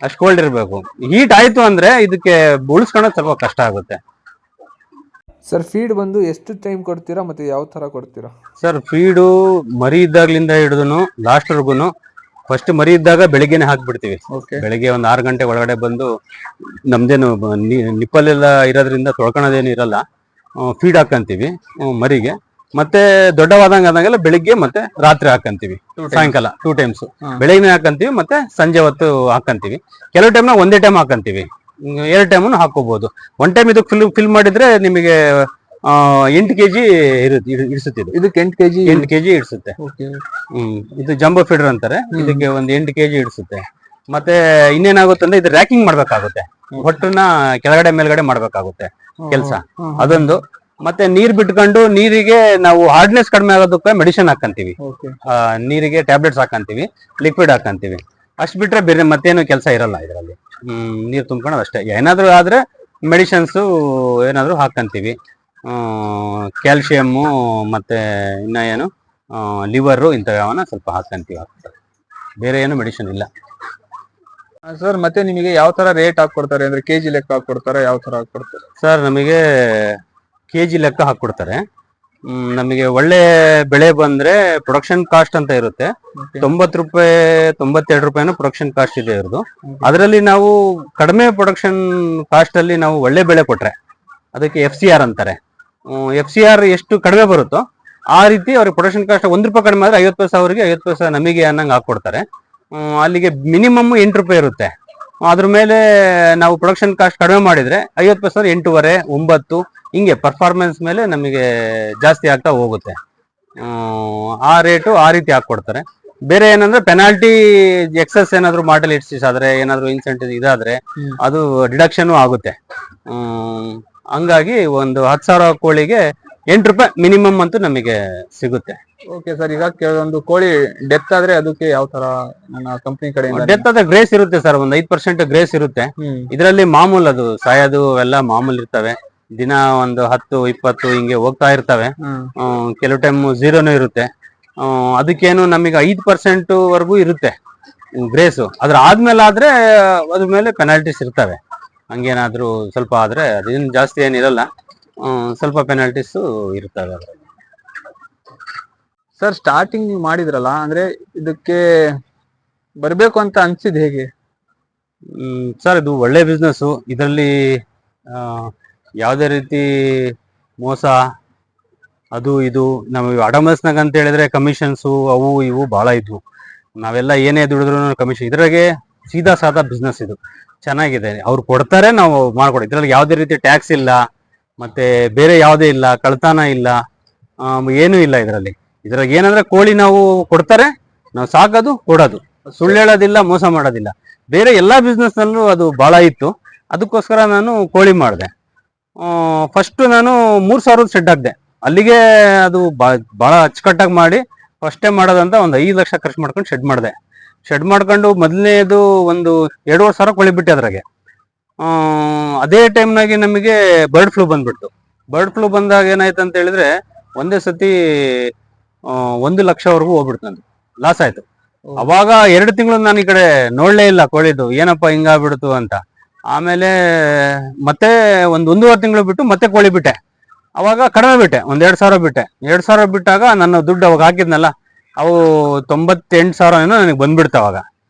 ಅಷ್ಟು ಕೋಲ್ಡ್ ಇರ್ಬೇಕು. ಹೀಟ್ ಆಯ್ತು ಅಂದ್ರೆ ಇದಕ್ಕೆ ಉಳಿಸ್ಕೊಳ್ಳೋದು ಸ್ವಲ್ಪ ಕಷ್ಟ ಆಗುತ್ತೆ. ಸರ್ ಫೀಡ್ ಬಂದು ಎಷ್ಟು ಟೈಮ್ ಕೊಡ್ತೀರಾ ಮತ್ತೆ ಯಾವ ತರ ಕೊಡ್ತೀರಾ? ಸರ್ ಫೀಡು ಮರಿ ಇದ್ದಾಗ್ಲಿಂದ ಹಿಡಿದು ಲಾಸ್ಟ್ ವರ್ಗುನು ಫಸ್ಟ್ ಮರಿ ಇದ್ದಾಗ ಬೆಳಿಗ್ಗೆನೆ ಹಾಕ್ಬಿಡ್ತೀವಿ. ಬೆಳಿಗ್ಗೆ 6 ಗಂಟೆ ಒಳಗಡೆ ಬಂದು ನಮ್ದೇನು ನಿಪ್ಪಲೆಲ್ಲ ಇರೋದ್ರಿಂದ ತೊಳ್ಕೊಳೋದೇನು ಇರಲ್ಲ, ಫೀಡ್ ಹಾಕಂತೀವಿ ಮರಿಗೆ. ಮತ್ತೆ ದೊಡ್ಡವಾದಂಗ ಆದಂಗೆಲ್ಲ ಬೆಳಿಗ್ಗೆ ಮತ್ತೆ ರಾತ್ರಿ ಹಾಕಂತೀವಿ. ಸಾಯಂಕಾಲ 2 ಟೈಮ್ಸ್, ಬೆಳಿಗ್ಗೆ ಹಾಕಂತೀವಿ ಮತ್ತೆ ಸಂಜೆ ಹೊತ್ತು ಹಾಕಂತೀವಿ. ಕೆಲವು ಟೈಮ್ನ ಒಂದೇ ಟೈಮ್ ಹಾಕಂತೀವಿ, 2 ಟೈಮನ್ನು ಹಾಕೋಬಹುದು. 1 ಟೈಮ್ ಇದು ಫಿಲ್ ಮಾಡಿದ್ರೆ ನಿಮಗೆ 8 kg ಇಡಿಸುತ್ತೆ. ಇದಕ್ಕೆ 8 kg ಇಡಿಸುತ್ತೆ. ಇದು ಜಂಬೋ ಫೀಡರ್ ಅಂತಾರೆ. ಇದಕ್ಕೆ ಒಂದು 8 kg ಇಡಿಸುತ್ತೆ. ಮತ್ತೆ ಇನ್ನೇನಾಗುತ್ತೆ ಅಂದ್ರೆ ಇದು ರ್ಯಾಕಿಂಗ್ ಮಾಡ್ಬೇಕಾಗುತ್ತೆ, ಹೊಟ್ಟನ್ನ ಕೆಳಗಡೆ ಮೇಲ್ಗಡೆ ಮಾಡ್ಬೇಕಾಗುತ್ತೆ ಕೆಲಸ, ಅದೊಂದು. ಮತ್ತೆ ನೀರ್ ಬಿಟ್ಕೊಂಡು ನೀರಿಗೆ ನಾವು ಹಾರ್ಡ್ನೆಸ್ ಕಡಿಮೆ ಆಗೋದಕ್ಕೆ ಮೆಡಿಸಿನ್ ಹಾಕಂತೀವಿ, ನೀರಿಗೆ ಟ್ಯಾಬ್ಲೆಟ್ಸ್ ಹಾಕಂತೀವಿ, ಲಿಕ್ವಿಡ್ ಹಾಕಂತೀವಿ. ಅಷ್ಟ್ ಬಿಟ್ರೆ ಬೇರೆ ಮತ್ತೇನು ಕೆಲಸ ಇರಲ್ಲ ಇದರಲ್ಲಿ. ನೀರ್ ತುಂಬ್ಕೊಳ್ಳೋದು ಅಷ್ಟೇ. ಏನಾದ್ರು ಆದ್ರೆ ಮೆಡಿಸಿನ್ಸ್ ಏನಾದ್ರು ಹಾಕಂತೀವಿ, ಕ್ಯಾಲ್ಸಿಯಮ್ಮು ಮತ್ತೆ ಇನ್ನ ಏನು ಲಿವರ್ ಇಂಥವನ್ನ ಸ್ವಲ್ಪ ಹಾಕಂತೀವಿ, ಬೇರೆ ಏನು ಮೆಡಿಸಿನ್ ಇಲ್ಲ ಸರ್. ಮತ್ತೆ ನಿಮಗೆ ಯಾವ ತರ ರೇಟ್ ಹಾಕೊಡ್ತಾರೆ ಅಂದ್ರೆ ಕೆಜಿ ಲೆಕ್ಕ ಹಾಕೊಡ್ತಾರೆ, ಯಾವ ತರ ಹಾಕೊಡ್ತಾರೆ ಸರ್? ನಮಗೆ ಕೆಜಿ ಲೆಕ್ಕ ಹಾಕೊಡ್ತಾರೆ. ನಮಗೆ ಒಳ್ಳೆ ಬೆಳೆ ಬಂದ್ರೆ ಪ್ರೊಡಕ್ಷನ್ ಕಾಸ್ಟ್ ಅಂತ ಇರುತ್ತೆ, 90 ರೂಪಾಯಿ 92 ರೂಪಾಯಿನೂ ಪ್ರೊಡಕ್ಷನ್ ಕಾಸ್ಟ್ ಇದೆ ಇರೋದು. ಅದರಲ್ಲಿ ನಾವು ಕಡಿಮೆ ಪ್ರೊಡಕ್ಷನ್ ಕಾಸ್ಟ್ ಅಲ್ಲಿ ನಾವು ಒಳ್ಳೆ ಬೆಳೆ ಕೊಟ್ರೆ ಅದಕ್ಕೆ FCR ಅಂತಾರೆ. FCR ಎಷ್ಟು ಕಡಿಮೆ ಬರುತ್ತೋ ಆ ರೀತಿ ಅವ್ರಿಗೆ ಪ್ರೊಡಕ್ಷನ್ ಕಾಸ್ಟ್ 1 ರೂಪಾಯಿ ಕಡಿಮೆ ಆದ್ರೆ 50 ಪೈಸೆ ಅವರಿಗೆ 50 ಪೈಸೆ ನಮಗೆ ಅನ್ನಂಗೆ ಹಾಕೊಡ್ತಾರೆ. ಅಲ್ಲಿಗೆ ಮಿನಿಮಮ್ 8 ರೂಪಾಯಿ ಇರುತ್ತೆ. ಅದ್ರ ಮೇಲೆ ನಾವು ಪ್ರೊಡಕ್ಷನ್ ಕಾಸ್ಟ್ ಕಡಿಮೆ ಮಾಡಿದ್ರೆ 50 ಪೈಸೆ 8.5 9 ಹಿಂಗೆ ಪರ್ಫಾರ್ಮೆನ್ಸ್ ಮೇಲೆ ನಮಗೆ ಜಾಸ್ತಿ ಆಗ್ತಾ ಹೋಗುತ್ತೆ. ಆ ರೇಟು ಆ ರೀತಿ ಹಾಕೊಡ್ತಾರೆ. ಬೇರೆ ಏನಂದ್ರೆ ಪೆನಾಲ್ಟಿ ಎಕ್ಸಸ್ ಏನಾದ್ರು ಮಾಡಲ್ ಇಟ್ಸಿಸ್ ಆದ್ರೆ ಏನಾದ್ರು ಇನ್ಸೆಂಟಿವ್ ಇದಾದ್ರೆ ಅದು ಡಿಡಕ್ಷನ್ ಆಗುತ್ತೆ. ಹಂಗಾಗಿ ಒಂದು 10,000 ಕೋಳಿಗೆ 8 ರೂಪಾಯಿ ಮಿನಿಮಮ್ ಅಂತೂ ನಮಗೆ ಸಿಗುತ್ತೆ. Okay sir. ಈಗ ಕೆಲವೊಂದು ಕೋಳಿ ಡೆತ್ ಆದ್ರೆ ಅದಕ್ಕೆ ಯಾವ ತರ ನನ್ನ ಕಂಪನಿ ಕಡೆಯಿಂದ ಡೆತ್ ಆದ್ರೆ ಗ್ರೇಸ್ ಇರುತ್ತೆ ಸರ್, ಒಂದು 5% ಗ್ರೇಸ್ ಇರುತ್ತೆ. ಇದರಲ್ಲಿ ಮಾಮೂಲ್ ಅದು ಸಾಯೋದು ಎಲ್ಲ ಮಾಮೂಲ್ ಇರ್ತವೆ. ದಿನ ಒಂದು 10 20 ಹಿಂಗೆ ಹೋಗ್ತಾ ಇರ್ತವೆ. ಕೆಲವು ಟೈಮ್ 0 ಇರುತ್ತೆ. ಅದಕ್ಕೇನು ನಮಗೆ 5% ವರೆಗೂ ಇರುತ್ತೆ ಗ್ರೇಸು. ಅದ್ರ ಆದ್ಮೇಲೆ ಆದ್ರೆ ಅದ್ರ ಮೇಲೆ ಪೆನಾಲ್ಟೀಸ್ ಇರ್ತವೆ. ಹಂಗೇನಾದ್ರೂ ಸ್ವಲ್ಪ ಆದ್ರೆ ಅದೇನು ಜಾಸ್ತಿ ಏನಿರಲ್ಲ, ಸ್ವಲ್ಪ ಪೆನಾಲ್ಟೀಸ್ ಇರ್ತವೆ ಅದ್ರಲ್ಲಿ. ಸರ್ ಸ್ಟಾರ್ಟಿಂಗ್ ನೀವು ಮಾಡಿದ್ರಲ್ಲ, ಅಂದ್ರೆ ಇದಕ್ಕೆ ಬರ್ಬೇಕು ಅಂತ ಅನ್ಸಿದ್ ಹೇಗೆ? ಸರ್ ಇದು ಒಳ್ಳೆ ಬಿಸ್ನೆಸ್. ಇದರಲ್ಲಿ ಯಾವುದೇ ರೀತಿ ಮೋಸ ಅದು ಇದು ನಮಗೆ ಅಡಮಸ್ನಾಗ ಅಂತ ಹೇಳಿದ್ರೆ ಕಮಿಷನ್ಸು ಅವು ಇವು ಬಹಳ ಇದ್ವು. ನಾವೆಲ್ಲ ಏನೇ ದುಡಿದ್ರು ಕಮಿಷನ್. ಇದ್ರಾಗೆ ಸೀದಾ ಸಾದಾ ಬಿಸ್ನೆಸ್ ಇದು, ಚೆನ್ನಾಗಿದೆ. ಅವ್ರು ಕೊಡ್ತಾರೆ, ನಾವು ಮಾಡ್ಕೊಡಿ. ಇದ್ರಲ್ಲಿ ಯಾವುದೇ ರೀತಿ ಟ್ಯಾಕ್ಸ್ ಇಲ್ಲ, ಮತ್ತೆ ಬೇರೆ ಯಾವುದೇ ಇಲ್ಲ, ಕಳ್ತನ ಇಲ್ಲ, ಏನೂ ಇಲ್ಲ ಇದರಲ್ಲಿ. ಇದ್ರಾಗ ಏನಂದ್ರೆ ಕೋಳಿ ನಾವು ಕೊಡ್ತಾರೆ, ನಾವು ಸಾಕೋದು ಕೊಡೋದು, ಸುಳ್ಳು ಹೇಳೋದಿಲ್ಲ, ಮೋಸ ಮಾಡೋದಿಲ್ಲ. ಬೇರೆ ಎಲ್ಲಾ ಬಿಸ್ನೆಸ್ ನಲ್ಲೂ ಅದು ಬಹಳ ಇತ್ತು. ಅದಕ್ಕೋಸ್ಕರ ನಾನು ಕೋಳಿ ಮಾಡಿದೆ. ಫಸ್ಟ್ ನಾನು 3,000 ಶೆಡ್ ಹಾಕ್ದೆ. ಅಲ್ಲಿಗೆ ಅದು ಬಹಳ ಅಚ್ಚುಕಟ್ಟಾಗಿ ಮಾಡಿ ಫಸ್ಟ್ ಟೈಮ್ ಮಾಡೋದಂತ ಒಂದು 5 ಲಕ್ಷ ಖರ್ಚು ಮಾಡ್ಕೊಂಡು ಶೆಡ್ ಮಾಡಿದೆ. ಶೆಡ್ ಮಾಡ್ಕೊಂಡು ಮೊದಲನೇದು ಒಂದು 2,500 ಕೋಳಿ ಬಿಟ್ಟೆ ಅದ್ರಾಗೆ. ಅದೇ ಟೈಮ್ನಾಗೆ ನಮಗೆ ಬರ್ಡ್ ಫ್ಲೂ ಬಂದ್ಬಿಡ್ತು. ಬರ್ಡ್ ಫ್ಲೂ ಬಂದಾಗ ಏನಾಯ್ತು ಅಂತ ಹೇಳಿದ್ರೆ ಒಂದೇ ಸತಿ 1 ಲಕ್ಷವರೆಗೂ ಹೋಗ್ಬಿಡ್ತು, ನಂದು ಲಾಸ್ ಆಯ್ತು. ಅವಾಗ 2 ತಿಂಗಳು ನಾನು ಈ ಕಡೆ ನೋಡ್ಲೇ ಇಲ್ಲ ಕೋಳಿದು, ಏನಪ್ಪ ಹಿಂಗಾಗ್ಬಿಡ್ತು ಅಂತ. ಆಮೇಲೆ ಮತ್ತೆ ಒಂದು 1.5 ತಿಂಗಳು ಬಿಟ್ಟು ಮತ್ತೆ ಕೋಳಿ ಬಿಟ್ಟೆ. ಅವಾಗ ಕಡಿಮೆ ಬಿಟ್ಟೆ, ಒಂದು 2,000 ಬಿಟ್ಟೆ. 2,000 ಬಿಟ್ಟಾಗ ನನ್ನ ದುಡ್ಡು ಅವಾಗ ಹಾಕಿದ್ನಲ್ಲ, ಅವು 98,000 ಏನೋ ನನಗೆ ಬಂದ್ಬಿಡ್ತು ಅವಾಗ.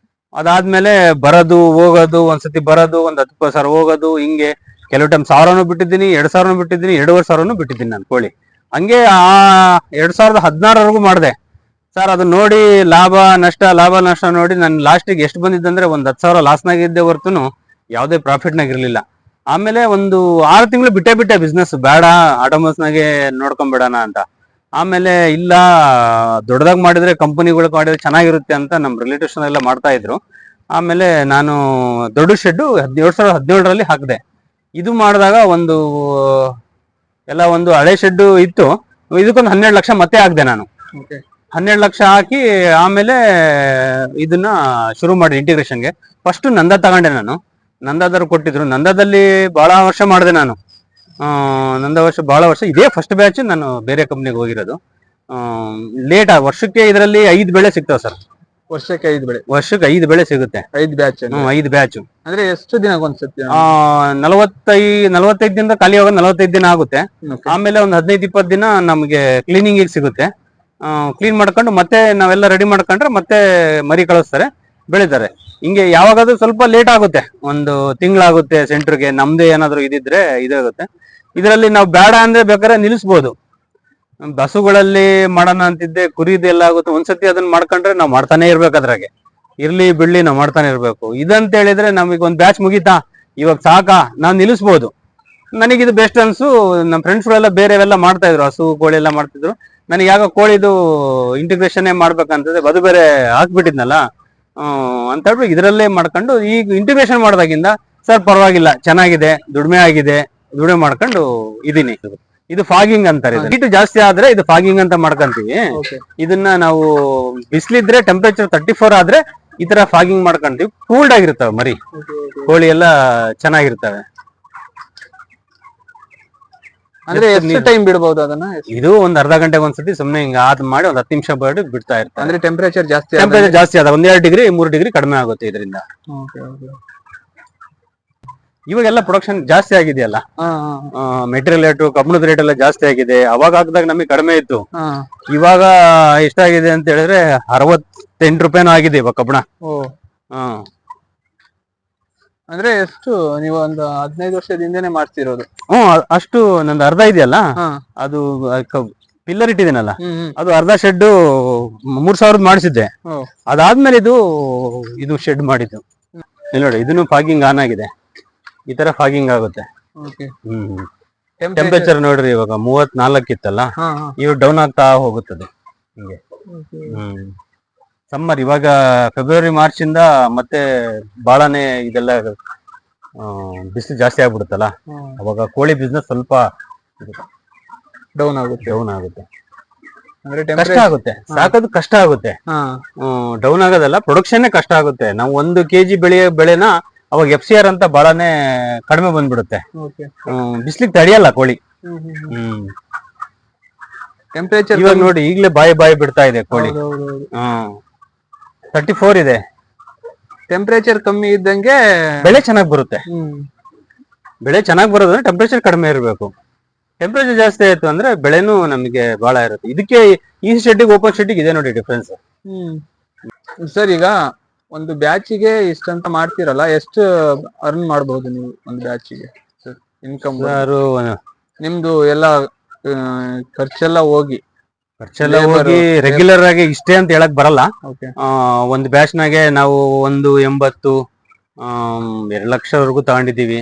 ಅದಾದ್ಮೇಲೆ ಬರೋದು ಹೋಗೋದು, ಒಂದ್ಸತಿ ಬರೋದು, ಒಂದು 10,000 ಹೋಗೋದು, ಹಿಂಗೆ ಕೆಲವು ಟೈಮ್ 1,000 ಬಿಟ್ಟಿದ್ದೀನಿ, 2,000 ಬಿಟ್ಟಿದ್ದೀನಿ, 2,500 ಬಿಟ್ಟಿದ್ದೀನಿ ನಾನು ಕೋಳಿ. ಹಂಗೆ ಆ 2016ವರೆಗೂ ಮಾಡಿದೆ ಸರ್. ಅದು ನೋಡಿ ಲಾಭ ನಷ್ಟ ನೋಡಿ ನಾನು ಲಾಸ್ಟಿಗೆ ಎಷ್ಟು ಬಂದಿದ್ದಂದ್ರೆ ಒಂದು 10,000 ಲಾಸ್ನಾಗಿದ್ದೆ ಹೊರತುನು ಯಾವುದೇ ಪ್ರಾಫಿಟ್ನಾಗ ಇರಲಿಲ್ಲ. ಆಮೇಲೆ ಒಂದು 6 ತಿಂಗಳು ಬಿಟ್ಟೆ ಬಿಸ್ನೆಸ್, ಬೇಡ ಆಟೋಮಸ್ನಾಗೆ ನೋಡ್ಕೊಂಡ್ಬಿಡೋಣ ಅಂತ. ಆಮೇಲೆ ಇಲ್ಲ, ದೊಡ್ಡದಾಗಿ ಮಾಡಿದ್ರೆ ಕಂಪನಿಗಳು ಮಾಡಿದ್ರೆ ಚೆನ್ನಾಗಿರುತ್ತೆ ಅಂತ ನಮ್ಮ ರಿಲೇಟಿವ್ಸ್ ಎಲ್ಲ ಮಾಡ್ತಾ ಇದ್ರು. ಆಮೇಲೆ ನಾನು ದೊಡ್ಡ ಶೆಡ್ಡು 2017ರಲ್ಲಿ ಹಾಕಿದೆ. ಇದು ಮಾಡಿದಾಗ ಒಂದು ಹಳೆ ಶೆಡ್ಡು ಇತ್ತು, ಇದಕ್ಕೊಂದು 12 ಲಕ್ಷ ಮತ್ತೆ ಹಾಕಿದೆ ನಾನು. 12 ಲಕ್ಷ ಹಾಕಿ ಆಮೇಲೆ ಇದನ್ನ ಶುರು ಮಾಡಿ ಇಂಟಿಗ್ರೇಷನ್ಗೆ. ಫಸ್ಟ್ ನಂದ ತಗೊಂಡೆ ನಾನು, ನಂದಾದರು ಕೊಟ್ಟಿದ್ರು. ನಂದಾದಲ್ಲಿ ಬಹಳ ವರ್ಷ ಮಾಡಿದೆ ನಾನು. ಬಹಳ ವರ್ಷ ಇದೇ ಫಸ್ಟ್ ಬ್ಯಾಚ್ ನಾನು ಬೇರೆ ಕಂಪ್ನಿಗೆ ಹೋಗಿರೋದು. ಲೇಟ್ ವರ್ಷಕ್ಕೆ ಇದರಲ್ಲಿ 5 ಬೆಳೆ ಸಿಗ್ತಾವ ಸರ್. ವರ್ಷಕ್ಕೆ 5 ಬೆಳೆ? ವರ್ಷಕ್ಕೆ 5 ಬೆಳೆ ಸಿಗುತ್ತೆ. 5 ಬ್ಯಾಚ್? 5 ಬ್ಯಾಚ್. ಅಂದ್ರೆ ಎಷ್ಟು ದಿನ ಒಂದ್ಸತಿ? 45 ದಿನದ ಖಾಲಿ ಹೋಗೋದು 45 ದಿನ ಆಗುತ್ತೆ. ಆಮೇಲೆ ಒಂದು 15-20 ದಿನ ನಮಗೆ ಕ್ಲೀನಿಂಗ್ ಸಿಗುತ್ತೆ. ಕ್ಲೀನ್ ಮಾಡ್ಕೊಂಡು ಮತ್ತೆ ನಾವೆಲ್ಲ ರೆಡಿ ಮಾಡ್ಕೊಂಡ್ರೆ ಮತ್ತೆ ಮರಿ ಕಳಿಸ್ತಾರೆ, ಬೆಳಿತಾರೆ. ಹಿಂಗೆ ಯಾವಾಗಾದ್ರೂ ಸ್ವಲ್ಪ ಲೇಟ್ ಆಗುತ್ತೆ, ಒಂದು ತಿಂಗಳಾಗುತ್ತೆ ಸೆಂಟ್ರಿಗೆ. ನಮ್ದೇ ಏನಾದ್ರು ಇದಿದ್ರೆ ಇದಾಗುತ್ತೆ. ಇದರಲ್ಲಿ ನಾವು ಬೇಡ ಅಂದ್ರೆ ಬೇಕಾದ್ರೆ ನಿಲ್ಲಿಸ್ಬೋದು. ಹಸುಗಳಲ್ಲಿ ಮಾಡೋಣ ಅಂತಿದ್ದೆ, ಕುರಿದೆಲ್ಲ ಆಗುತ್ತೆ. ಒಂದ್ಸತಿ ಅದನ್ನ ಮಾಡ್ಕೊಂಡ್ರೆ ನಾವು ಮಾಡ್ತಾನೆ ಇರ್ಬೇಕು, ಅದ್ರಾಗೆ ಇರ್ಲಿ ಬಿಡ್ಲಿ ನಾವು ಮಾಡ್ತಾನೆ ಇರ್ಬೇಕು. ಇದಂತ ಹೇಳಿದ್ರೆ ನಮಗೆ ಒಂದ್ ಬ್ಯಾಚ್ ಮುಗೀತಾ, ಇವಾಗ ಸಾಕಾ, ನಾವ್ ನಿಲ್ಲಿಸ್ಬೋದು. ನನಗಿದು ಬೆಸ್ಟ್ ಅನ್ಸು. ನಮ್ಮ ಫ್ರೆಂಡ್ಸ್ಗಳೆಲ್ಲ ಬೇರೆವೆಲ್ಲ ಮಾಡ್ತಾ ಇದ್ರು, ಹಸು ಕೋಳಿ ಎಲ್ಲ ಮಾಡ್ತಿದ್ರು. ನನಗೆ ಯಾವಾಗ ಕೋಳಿದು ಇಂಟಿಗ್ರೇಷನ್ ಮಾಡ್ಬೇಕಂತಂದ್ರೆ ಅದು ಬೇರೆ ಹಾಕ್ಬಿಟ್ಟಿದ್ನಲ್ಲ ಅಂತ ಹೇಳ್ಬಿಟ್ಟು ಇದರಲ್ಲೇ ಮಾಡ್ಕೊಂಡು ಈಗ ಇಂಟಿಗ್ರೇಷನ್ ಮಾಡಿದಾಗಿಂದ ಸರ್ ಪರವಾಗಿಲ್ಲ, ಚೆನ್ನಾಗಿದೆ, ದುಡಿಮೆ ಆಗಿದೆ, ದುಡಿಮೆ ಮಾಡ್ಕೊಂಡು ಇದೀನಿ. ಇದು ಫಾಗಿಂಗ್ ಅಂತಾರೆ. ಹೀಟ್ ಜಾಸ್ತಿ ಆದ್ರೆ ಇದು ಫಾಗಿಂಗ್ ಅಂತ ಮಾಡ್ಕೊಂತೀವಿ. ಇದನ್ನ ನಾವು ಬಿಸಿಲಿದ್ರೆ ಟೆಂಪರೇಚರ್ 34 ಆದ್ರೆ ಈ ತರ ಫಾಗಿಂಗ್ ಮಾಡ್ಕೊಂತೀವಿ. ಕೂಲ್ಡ್ ಆಗಿರ್ತವೆ ಮರಿ ಕೋಳಿ ಎಲ್ಲ ಚೆನ್ನಾಗಿರ್ತವೆ. ಅಂದ್ರೆ ಎಷ್ಟು ಟೈಮ್ ಬಿಡಬಹುದು ಅದನ್ನ? ಇದು ಒಂದ್ ಅರ್ಧ ಗಂಟೆಗೆ ಒಂದ್ಸತಿ ಸುಮ್ನೆ ಹಿಂಗ ಆದ್ ಮಾಡಿ ಒಂದ್ 10 ನಿಮಿಷ ಬಿಡ್ತಾ ಇರ್ತಾರೆ. ಅಂದ್ರೆ ಟೆಂಪರೇಚರ್ ಜಾಸ್ತಿ ಆದ 1-2 ಡಿಗ್ರಿ 3 ಡಿಗ್ರಿ ಕಡಿಮೆ ಆಗುತ್ತೆ ಇದರಿಂದ. ಇವಾಗೆಲ್ಲ ಪ್ರೊಡಕ್ಷನ್ ಜಾಸ್ತಿ ಆಗಿದೆಯಲ್ಲ, ಮೆಟೀರಿಯಲ್ ರೇಟು, ಕಬ್ಬಣದ ರೇಟ್ ಎಲ್ಲ ಜಾಸ್ತಿ ಆಗಿದೆ. ಅವಾಗ ಹಾಕಿದಾಗ ನಮಗೆ ಕಡಿಮೆ ಇತ್ತು. ಇವಾಗ ಎಷ್ಟಾಗಿದೆ ಅಂತ ಹೇಳಿದ್ರೆ 68 ರೂಪಾಯಿನೂ ಆಗಿದೆ ಇವಾಗ ಕಬ್ಬಣ. ಅಂದ್ರೆ ಎಷ್ಟು ನೀವು ಒಂದು 15 ವರ್ಷದ ಹಿಂದೆನೆ ಮಾಡ್ತಿರೋದು? ಅಷ್ಟು ನಂದು ಅರ್ಧ ಇದೆಯಲ್ಲ, ಅದು ಪಿಲ್ಲರ್ ಇಟ್ಟಿದ್ದೀನಲ್ಲ, ಅದು ಅರ್ಧ ಶೆಡ್ 3000 ಮಾಡಿಸಿದ್ದೆ. ಅದಾದ್ಮೇಲೆ ಇದು ಶೆಡ್ ಮಾಡಿದ್ದು. ಇಲ್ಲಿ ನೋಡಿ, ಇದನ್ನು ಫಾಗಿಂಗ್ ಆನ್ ಆಗಿದೆ. ಈ ತರ ಫಾಗಿಂಗ್ ಆಗುತ್ತೆ. ಟೆಂಪರೇಚರ್ ನೋಡ್ರಿ, ಇವಾಗ 34 ಇತ್ತಲ್ಲ, ಇವಾಗ ಡೌನ್ ಆಗ್ತಾ ಹೋಗುತ್ತದೆ ಹಿಂಗೆ. ಸಮ್ಮರ್ ಇವಾಗ ಫೆಬ್ರವರಿ ಮಾರ್ಚ್ ಇಂದ ಮತ್ತೆ ಬಾಳನೆ ಇದೆಲ್ಲ ಬಿಸಿಲು ಜಾಸ್ತಿ ಆಗ್ಬಿಡುತ್ತಲ್ಲ, ಅವಾಗ ಕೋಳಿ ಬಿಸ್ನೆಸ್ ಸ್ವಲ್ಪ ಡೌನ್ ಆಗುತ್ತೆ. ಕಷ್ಟ ಆಗುತ್ತೆ, ಸಾಕೋದು ಕಷ್ಟ ಆಗುತ್ತೆ. ಡೌನ್ ಆಗೋದಲ್ಲ, ಪ್ರೊಡಕ್ಷನ್ ಕಷ್ಟ ಆಗುತ್ತೆ. ನಾವು 1 kg ಬೆಳೆನ ಅವಾಗ FCR ಅಂತ ಬಾಳನೆ ಕಡಿಮೆ ಬಂದ್ಬಿಡುತ್ತೆ. ಬಿಸ್ಲಿಗೆ ತಡಿಯಲ್ಲ ಕೋಳಿ. ಟೆಂಪರೇಚರ್ ಇವಾಗ ನೋಡಿ, ಈಗಲೇ ಬಾಯಿ ಬಿಡ್ತಾ ಇದೆ ಕೋಳಿ. 34 ಇದೆ. ಟೆಂಪರೇಚರ್ ಕಮ್ಮಿ ಇದ್ದಂಗೆ ಬೆಳೆ ಚೆನ್ನಾಗಿ ಬರುತ್ತೆ. ಬೆಳೆ ಚೆನ್ನಾಗಿ ಬರೋದಂದ್ರೆ ಟೆಂಪರೇಚರ್ ಕಡಿಮೆ ಇರಬೇಕು. ಟೆಂಪರೇಚರ್ ಜಾಸ್ತಿ ಆಯ್ತು ಅಂದ್ರೆ ಬೆಳೆನೂ ನಮಗೆ ಬಹಳ ಇರುತ್ತೆ. ಇದಕ್ಕೆ ಈ ಶೆಡ್ಡಿಗೆ ಓಪನ್ ಶೆಡ್ಡಿಗೆ ಇದೆ ನೋಡಿ ಡಿಫ್ರೆನ್ಸ್. ಸರ್, ಈಗ ಒಂದು ಬ್ಯಾಚಿಗೆ ಇಷ್ಟಂತ ಮಾಡ್ತಿರಲ್ಲ, ಎಷ್ಟು ಅರ್ನ್ ಮಾಡಬಹುದು ನೀವು ಒಂದು ಬ್ಯಾಚಿಗೆ? ಇನ್ಕಮ್ ನಿಮ್ದು ಎಲ್ಲ ಖರ್ಚೆಲ್ಲ ಹೋಗಿ ರೆಗ್ಯುಲರ್ ಆಗಿ ಇಷ್ಟೇ ಅಂತ ಹೇಳಕ್ ಬರಲ್ಲ. ಒಂದು ಬ್ಯಾಚ್ ನಾಗೆ ನಾವು 180 2 ಲಕ್ಷವರೆಗೂ ತಗೊಂಡಿದೀವಿ.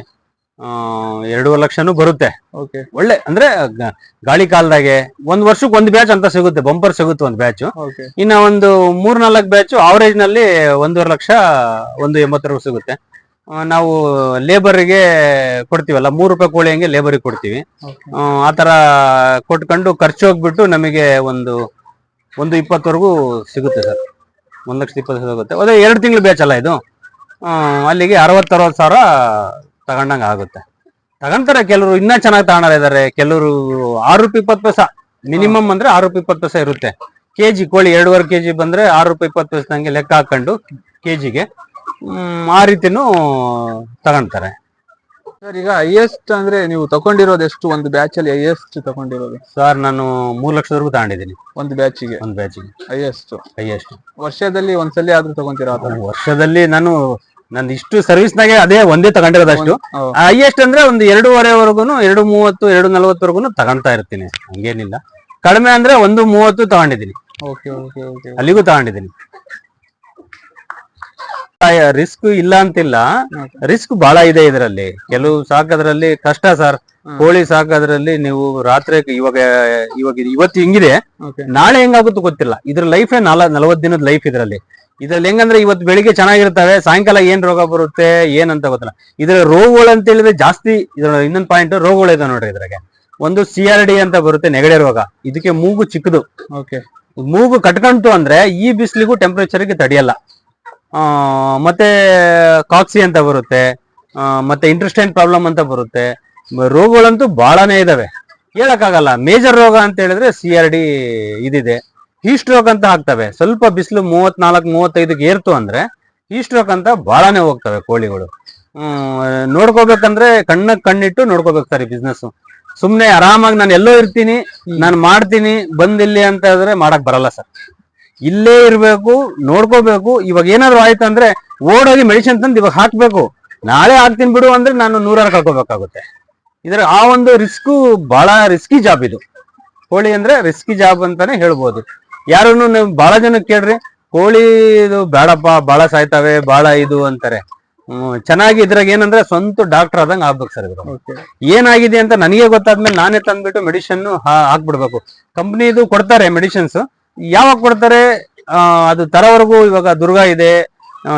2.5 ಲಕ್ಷನೂ ಬರುತ್ತೆ. ಒಳ್ಳೆ ಅಂದ್ರೆ ಗಾಳಿ ಕಾಲದಾಗೆ 1 ವರ್ಷಕ್ಕೆ 1 ಬ್ಯಾಚ್ ಅಂತ ಸಿಗುತ್ತೆ, ಬಂಪರ್ ಸಿಗುತ್ತೆ 1 ಬ್ಯಾಚ್. ಇನ್ನ ಒಂದು 3-4 ಬ್ಯಾಚ್ ಆವರೇಜ್ ನಲ್ಲಿ 1.5 ಲಕ್ಷ 1.80 ಸಿಗುತ್ತೆ. ನಾವು ಲೇಬರ್ಗೆ ಕೊಡ್ತೀವಲ್ಲ, 3 ರೂಪಾಯಿ ಕೋಳಿ ಹಂಗೆ ಲೇಬರ್ಗೆ ಕೊಡ್ತೀವಿ. ಆತರ ಕೊಟ್ಕೊಂಡು ಖರ್ಚು ಹೋಗ್ಬಿಟ್ಟು ನಮಗೆ ಒಂದು 120ವರೆಗೂ ಸಿಗುತ್ತೆ ಸರ್. 1,20,000 ಸಿಗುತ್ತೆ. ಅದೇ 2 ತಿಂಗಳು ಬ್ಯಾಚ್ ಅಲ್ಲ ಇದು. ಅಲ್ಲಿಗೆ 60-60 ಸಾವಿರ ತಗೊಂಡಂಗ ಆಗುತ್ತೆ. ತಗೊಂತಾರೆ ಕೆಲವರು, ಇನ್ನ ಚೆನ್ನಾಗಿ ತಗೊಂಡಿದ್ದಾರೆ ಕೆಲವರು. 6 ರೂಪಾಯಿ 20 ಪೈಸೆ ಮಿನಿಮಮ್ ಅಂದ್ರೆ 6 ರೂಪಾಯಿ 20 ಪೈಸೆ ಇರುತ್ತೆ. ಕೆಜಿ ಕೋಳಿ 2.5 kg ಬಂದ್ರೆ 6 ರೂಪಾಯಿ 20 ಪೈಸೆ ನಂಗೆ ಲೆಕ್ಕ ಹಾಕೊಂಡು ಕೆಜಿಗೆ ಆ ರೀತಿನೂ ತಗೊಂತಾರೆ. ಸರ್, ಈಗ ಹೈಯೆಸ್ಟ್ ಅಂದ್ರೆ ನೀವು ತಗೊಂಡಿರೋದು ಎಷ್ಟು ಒಂದು ಬ್ಯಾಚ್ ಅಲ್ಲಿ? ಹೈಯೆಸ್ಟ್ ತಗೊಂಡಿರೋದು ಸರ್ ನಾನು 3 ಲಕ್ಷದವರೆಗೂ ತಗೊಂಡಿದ್ದೀನಿ ಒಂದು ಬ್ಯಾಚಿಗೆ. ಹೈಯೆಸ್ಟ್ ವರ್ಷದಲ್ಲಿ ಒಂದ್ಸಲಿ ಆದ್ರೂ ತಗೊಂತೀರಾ? ವರ್ಷದಲ್ಲಿ ನಂದು ಇಷ್ಟು ಸರ್ವಿಸ್ ನಾಗೆ ಅದೇ ಒಂದೇ ತಗೊಂಡಿರೋದಷ್ಟು. ಹೈಯೆಸ್ಟ್ ಅಂದ್ರೆ ಒಂದು 2.5ವರೆಗೂ 2.30 2.40ವರೆಗೂ ತಗೊಂತಾ ಇರ್ತೀನಿ, ಹಂಗೇನಿಲ್ಲ. ಕಡಿಮೆ ಅಂದ್ರೆ 1.30 ತಗೊಂಡಿದ್ದೀನಿ, ಅಲ್ಲಿಗೂ ತಗೊಂಡಿದ್ದೀನಿ. ರಿಸ್ಕ್ ಇಲ್ಲ ಅಂತಿಲ್ಲ, ರಿಸ್ಕ್ ಬಹಳ ಇದೆ ಇದರಲ್ಲಿ. ಕೆಲವು ಸಾಕೋದ್ರಲ್ಲಿ ಕಷ್ಟ ಸರ್. ಕೋಳಿ ಸಾಕೋದ್ರಲ್ಲಿ ನೀವು ರಾತ್ರಿ ಇವತ್ತು ಹಿಂಗಿದೆ, ನಾಳೆ ಹೆಂಗಾಗುತ್ತೋ ಗೊತ್ತಿಲ್ಲ. ಇದ್ರ ಲೈಫೇ 40 ದಿನದ ಲೈಫ್ ಇದ್ರಲ್ಲಿ ಹೆಂಗಂದ್ರೆ ಇವತ್ತು ಬೆಳಿಗ್ಗೆ ಚೆನ್ನಾಗಿರ್ತವೆ, ಸಾಯಂಕಾಲ ಏನ್ ರೋಗ ಬರುತ್ತೆ ಏನಂತ ಗೊತ್ತಿಲ್ಲ. ಇದ್ರ ರೋಗಗಳು ಅಂತ ಹೇಳಿದ್ರೆ ಜಾಸ್ತಿ. ಇದ್ರ ಇನ್ನೊಂದು ಪಾಯಿಂಟ್, ರೋಗಗಳು ಇದೆ ನೋಡ್ರಿ ಇದ್ರಾಗೆ. ಒಂದು CRD ಅಂತ ಬರುತ್ತೆ, ನೆಗಡಿ ರೋಗ. ಇದಕ್ಕೆ ಮೂಗು ಚಿಕ್ಕದು. ಮೂಗು ಕಟ್ಕೊಂತು ಅಂದ್ರೆ ಈ ಬಿಸಿಲಿಗೂ ಟೆಂಪರೇಚರ್ಗೆ ತಡೆಯಲ್ಲ. ಮತ್ತೆ ಕಾಕ್ಸಿ ಅಂತ ಬರುತ್ತೆ, ಮತ್ತೆ ಇಂಟೆಸ್ಟೈನ್ ಪ್ರಾಬ್ಲಮ್ ಅಂತ ಬರುತ್ತೆ. ರೋಗಗಳಂತೂ ಬಹಳನೇ ಇದಾವೆ, ಹೇಳಕ್ಕಾಗಲ್ಲ. ಮೇಜರ್ ರೋಗ ಅಂತ ಹೇಳಿದ್ರೆ CRD ಇದಿದೆ. ಹೀಟ್ ಸ್ಟ್ರೋಕ್ ಅಂತ ಆಗ್ತವೆ. ಸ್ವಲ್ಪ ಬಿಸಿಲು 34-35ಗೆ ಏರ್ತು ಅಂದ್ರೆ ಹೀಟ್ ಸ್ಟ್ರೋಕ್ ಅಂತ ಬಹಳನೇ ಹೋಗ್ತವೆ ಕೋಳಿಗಳು. ನೋಡ್ಕೋಬೇಕಂದ್ರೆ ಕಣ್ಣಿಟ್ಟು ನೋಡ್ಕೋಬೇಕು ಸರ್ ಈ ಬಿಸ್ನೆಸ್. ಸುಮ್ನೆ ಆರಾಮಾಗಿ ನಾನು ಎಲ್ಲೋ ಇರ್ತೀನಿ, ನಾನು ಮಾಡ್ತೀನಿ ಬಂದಿಲ್ಲಿ ಅಂತ ಹೇಳಿದ್ರೆ ಮಾಡಕ್ ಬರಲ್ಲ ಸರ್. ಇಲ್ಲೇ ಇರ್ಬೇಕು, ನೋಡ್ಕೋಬೇಕು. ಇವಾಗ ಏನಾದ್ರು ಆಯ್ತು ಅಂದ್ರೆ ಓಡೋಗಿ ಮೆಡಿಸಿನ್ ತಂದು ಇವಾಗ ಹಾಕ್ಬೇಕು. ನಾಳೆ ಹಾಕ್ತೀನಿ ಬಿಡು ಅಂದ್ರೆ ನಾನು 100 ಕಳ್ಕೋಬೇಕಾಗುತ್ತೆ. ಆ ಒಂದು ರಿಸ್ಕು ಬಹಳ ರಿಸ್ಕಿ ಜಾಬ್ ಇದು ಕೋಳಿ ಅಂದ್ರೆ ರಿಸ್ಕಿ ಜಾಬ್ ಅಂತಾನೆ ಹೇಳ್ಬೋದು. ಯಾರನ್ನು ನೀವು ಬಹಳ ಜನ ಕೇಳ್ರಿ, ಕೋಳಿ ಇದು ಬೇಡಪ್ಪ, ಬಹಳ ಸಾಯ್ತವೆ, ಬಹಳ ಇದು ಅಂತಾರೆ. ಚೆನ್ನಾಗಿ ಇದ್ರಾಗ ಏನಂದ್ರೆ ಸ್ವಂತ ಡಾಕ್ಟರ್ ಆದಂಗ ಆಗ್ಬೇಕು ಸರ್. ಇದ್ರ ಏನಾಗಿದೆ ಅಂತ ನನಗೆ ಗೊತ್ತಾದ್ಮೇಲೆ ನಾನೇ ತಂದ್ಬಿಟ್ಟು ಮೆಡಿಸಿನ್ ಹಾಕ್ಬಿಡ್ಬೇಕು. ಕಂಪ್ನಿದು ಕೊಡ್ತಾರೆ ಮೆಡಿಸಿನ್ಸ್, ಯಾವಾಗ ಕೊಡ್ತಾರೆ ಅದು ತರೋವರೆಗೂ. ಇವಾಗ ದುರ್ಗಾ ಇದೆ,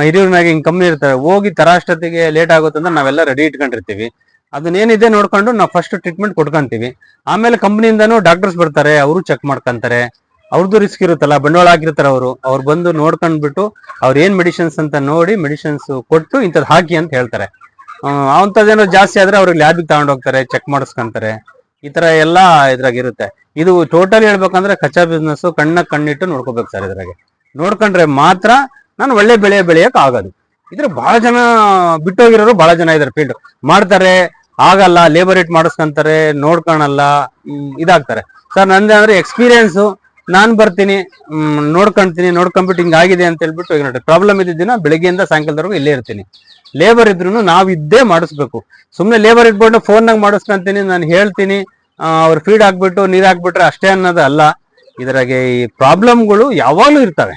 ಹಿರಿಯೂರ್ ಮ್ಯಾಗ ಹಿಂಗ್ ಕಂಪ್ನಿ ಇರ್ತಾರೆ, ಹೋಗಿ ತರಾಷ್ಟೊತ್ತಿಗೆ ಲೇಟ್ ಆಗುತ್ತೆ ಅಂದ್ರೆ ನಾವೆಲ್ಲ ರೆಡಿ ಇಟ್ಕೊಂಡಿರ್ತೀವಿ. ಅದನ್ನೇನಿದೆ ನೋಡ್ಕೊಂಡು ನಾವು ಫಸ್ಟ್ ಟ್ರೀಟ್ಮೆಂಟ್ ಕೊಡ್ಕೊಂತೀವಿ. ಆಮೇಲೆ ಕಂಪ್ನಿಯಿಂದನೂ ಡಾಕ್ಟರ್ಸ್ ಬರ್ತಾರೆ, ಅವರು ಚೆಕ್ ಮಾಡ್ಕೊಂತಾರೆ. ಅವ್ರದ್ದು ರಿಸ್ಕ್ ಇರುತ್ತಲ್ಲ, ಬಂಡವಾಳ ಹಾಕಿರ್ತಾರೆ ಅವ್ರು ಬಂದು ನೋಡ್ಕೊಂಡ್ಬಿಟ್ಟು ಅವ್ರು ಏನ್ ಮೆಡಿಸಿನ್ಸ್ ಅಂತ ನೋಡಿ ಮೆಡಿಸಿನ್ಸ್ ಕೊಟ್ಟು ಇಂಥದ್ದು ಹಾಕಿ ಅಂತ ಹೇಳ್ತಾರೆ. ಅಂಥದ್ದೇನೋ ಜಾಸ್ತಿ ಆದ್ರೆ ಅವ್ರಿಗೆ ಲ್ಯಾಬಿಗೆ ತಗೊಂಡು ಹೋಗ್ತಾರೆ, ಚೆಕ್ ಮಾಡಿಸ್ಕೊಂತಾರೆ. ಈ ತರ ಎಲ್ಲ ಇದ್ರಾಗ ಇರುತ್ತೆ. ಇದು ಟೋಟಲ್ ಹೇಳ್ಬೇಕಂದ್ರೆ ಕಚ್ಚಾ ಬಿಸ್ನೆಸ್ ಕಣ್ಣಿಟ್ಟು ನೋಡ್ಕೋಬೇಕು ಸರ್. ಇದ್ರಾಗೆ ನೋಡ್ಕೊಂಡ್ರೆ ಮಾತ್ರ ನಾನು ಒಳ್ಳೆ ಬೆಳೆ ಬೆಳೆಯಕ್ ಆಗೋದು. ಇದ್ರ ಬಹಳ ಜನ ಬಿಟ್ಟೋಗಿರೋರು ಬಹಳ ಜನ ಇದಾರೆ, ಫೀಲ್ಡ್ ಮಾಡ್ತಾರೆ, ಆಗಲ್ಲ, ಲೇಬರ್ ರೇಟ್ ಮಾಡಿಸ್ಕೊಂತಾರೆ, ನೋಡ್ಕೊಳಲ್ಲ, ಇದಾಗ್ತಾರೆ. ಸರ್ ನಂದೇ ಅಂದ್ರೆ ಎಕ್ಸ್ಪೀರಿಯನ್ಸ್, ನಾನ್ ಬರ್ತೀನಿ, ನೋಡ್ಕೊಂಡ್ಬಿಟ್ಟು ಹಿಂಗಾಗಿದೆ ಅಂತ ಹೇಳ್ಬಿಟ್ಟು ಈಗ ನೋಡಿ ಪ್ರಾಬ್ಲಮ್ ಇದ್ದಿದ್ದಿನ ಬೆಳಗ್ಗೆಯಿಂದ ಸಾಯಂಕಾಲದವರೆಗೂ ಇಲ್ಲೇ ಇರ್ತೀನಿ. ಲೇಬರ್ ಇದ್ರು ನಾವ್ ಇದ್ದೇ ಮಾಡಿಸ್ಬೇಕು. ಸುಮ್ನೆ ಲೇಬರ್ ಇಟ್ಬಿಟ್ಟು ಫೋನ್ನಾಗ ಮಾಡಿಸ್ಕೊಂತೀನಿ, ನಾನು ಹೇಳ್ತೀನಿ, ಅವ್ರು ಫೀಡ್ ಹಾಕ್ಬಿಟ್ಟು ನೀರ್ ಹಾಕ್ಬಿಟ್ರೆ ಅಷ್ಟೇ ಅನ್ನೋದು ಅಲ್ಲ. ಇದ್ರಾಗೆ ಈ ಪ್ರಾಬ್ಲಮ್ಗಳು ಯಾವಾಗ್ಲೂ ಇರ್ತವೆ,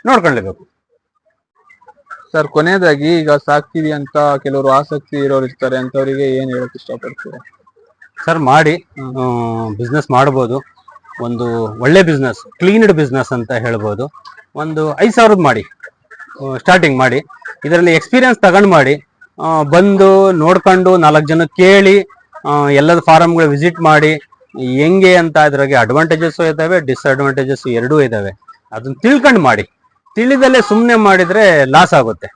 ನೋಡ್ಕೊಳ್ಬೇಕು. ಸರ್ ಕೊನೆಯದಾಗಿ, ಈಗ ಸಾಕ್ತಿವಿ ಅಂತ ಕೆಲವರು ಆಸಕ್ತಿ ಇರೋರು ಇರ್ತಾರೆ, ಅಂತವರಿಗೆ ಏನ್ ಹೇಳಕ್ ಇಷ್ಟಪಡ್ತೀರಾ? ಸರ್ ಮಾಡಿ ಬಿಸ್ನೆಸ್ ಮಾಡ್ಬೋದು. ಒಂದು ಒಳ್ಳೆ ಬಿಸ್ನೆಸ್, ಕ್ಲೀನ್ಡ್ ಬಿಸ್ನೆಸ್ ಅಂತ ಹೇಳ್ಬೋದು. ಒಂದು 5,000 ಮಾಡಿ ಸ್ಟಾರ್ಟಿಂಗ್ ಮಾಡಿ. ಇದರಲ್ಲಿ ಎಕ್ಸ್ಪೀರಿಯನ್ಸ್ ತಗೊಂಡು ಮಾಡಿ, ಬಂದು ನೋಡ್ಕೊಂಡು 4 ಜನ ಕೇಳಿ, ಎಲ್ಲದ ಫಾರಮ್ಗಳು ವಿಸಿಟ್ ಮಾಡಿ ಹೆಂಗೆ ಅಂತ. ಇದ್ರಾಗೆ ಅಡ್ವಾಂಟೇಜಸ್ ಇದಾವೆ, ಡಿಸ್ಅಡ್ವಾಂಟೇಜಸ್ ಎರಡೂ ಇದಾವೆ. ಅದನ್ನ ತಿಳ್ಕೊಂಡು ಮಾಡಿ. ತಿಳಿದಲ್ಲೇ ಸುಮ್ಮನೆ ಮಾಡಿದ್ರೆ ಲಾಸ್ ಆಗುತ್ತೆ.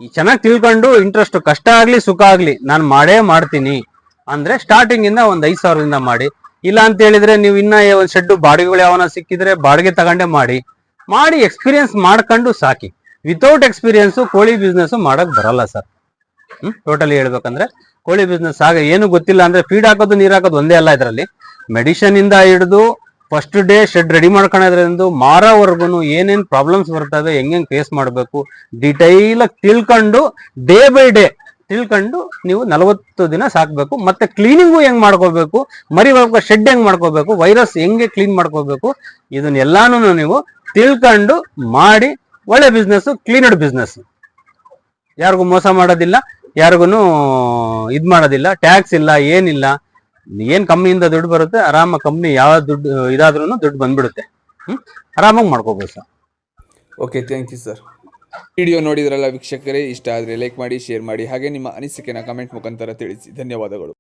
ಈ ಚೆನ್ನಾಗಿ ತಿಳ್ಕೊಂಡು ಇಂಟ್ರೆಸ್ಟ್, ಕಷ್ಟ ಆಗ್ಲಿ ಸುಖ ಆಗ್ಲಿ ನಾನು ಮಾಡೇ ಮಾಡ್ತೀನಿ ಅಂದ್ರೆ ಸ್ಟಾರ್ಟಿಂಗ್ ಇಂದ ಒಂದು 5,000 ಮಾಡಿ. ಇಲ್ಲ ಅಂತ ಹೇಳಿದ್ರೆ ನೀವು ಇನ್ನ ಒಂದು ಶೆಡ್ ಬಾಡಿಗೆಗಳು ಯಾವನ ಸಿಕ್ಕಿದ್ರೆ ಬಾಡಿಗೆ ತಗೊಂಡೆ ಮಾಡಿ ಎಕ್ಸ್ಪೀರಿಯನ್ಸ್ ಮಾಡ್ಕೊಂಡು ಸಾಕಿ. ವಿತೌಟ್ ಎಕ್ಸ್ಪೀರಿಯನ್ಸ್ ಕೋಳಿ ಬಿಸ್ನೆಸ್ ಮಾಡಕ್ ಬರಲ್ಲ ಸರ್. ಟೋಟಲಿ ಹೇಳ್ಬೇಕಂದ್ರೆ ಕೋಳಿ ಬಿಸ್ನೆಸ್ ಏನು ಗೊತ್ತಿಲ್ಲ ಅಂದ್ರೆ ಫೀಡ್ ಹಾಕೋದು ನೀರ್ ಹಾಕೋದು ಒಂದೇ ಅಲ್ಲ. ಇದರಲ್ಲಿ ಮೆಡಿಸಿನ್ ಇಂದ ಹಿಡಿದು ಫಸ್ಟ್ ಡೇ ಶೆಡ್ ರೆಡಿ ಮಾಡ್ಕೊಳ್ಳೋದ್ರಿಂದ ಮಾರೋವರೆಗೂ ಏನೇನ್ ಪ್ರಾಬ್ಲಮ್ಸ್ ಬರ್ತವೆ, ಹೆಂಗ್ ಫೇಸ್ ಮಾಡಬೇಕು, ಡಿಟೈಲ್ ಆಗಿ ತಿಳ್ಕೊಂಡು ಡೇ ಬೈ ಡೇ ತಿಳ್ಕೊಂಡು ನೀವು 40 ದಿನ ಸಾಕ್ಬೇಕು. ಮತ್ತೆ ಕ್ಲೀನಿಂಗು ಹೆಂಗ್ ಮಾಡ್ಕೋಬೇಕು, ಮರಿ ಶೆಡ್ ಹೆಂಗ್ ಮಾಡ್ಕೋಬೇಕು, ವೈರಸ್ ಹೆಂಗೆ ಕ್ಲೀನ್ ಮಾಡ್ಕೋಬೇಕು, ಇದನ್ನೆಲ್ಲಾನು ನೀವು ತಿಳ್ಕೊಂಡು ಮಾಡಿ ಒಳ್ಳೆ ಬಿಸ್ನೆಸ್, ಕ್ಲೀನ್ಡ್ ಬಿಸ್ನೆಸ್. ಯಾರಿಗೂ ಮೋಸ ಮಾಡೋದಿಲ್ಲ, ಯಾರಿಗೂ ಇದ್ ಮಾಡೋದಿಲ್ಲ, ಟ್ಯಾಕ್ಸ್ ಇಲ್ಲ, ಏನಿಲ್ಲ. ಏನ್ ಕಂಪ್ನಿಯಿಂದ ದುಡ್ಡು ಬರುತ್ತೆ, ಆರಾಮ ಕಂಪ್ನಿ ಯಾವ ದುಡ್ಡು ಇದಾದ್ರೂ ದುಡ್ಡು ಬಂದ್ಬಿಡುತ್ತೆ. ಆರಾಮಾಗಿ ಮಾಡ್ಕೋಬಹುದು sir. Okay, thank you sir. Video ನೋಡಿದ್ರಲ್ಲ ವೀಕ್ಷಕರೇ, ಇಷ್ಟ ಆದರೆ ಲೈಕ್ ಮಾಡಿ, ಶೇರ್ ಮಾಡಿ, ಹಾಗೆ ನಿಮ್ಮ ಅನಿಸಿಕೆನ ಕಮೆಂಟ್ ಮುಖಾಂತರ ತಿಳಿಸಿ. ಧನ್ಯವಾದಗಳು.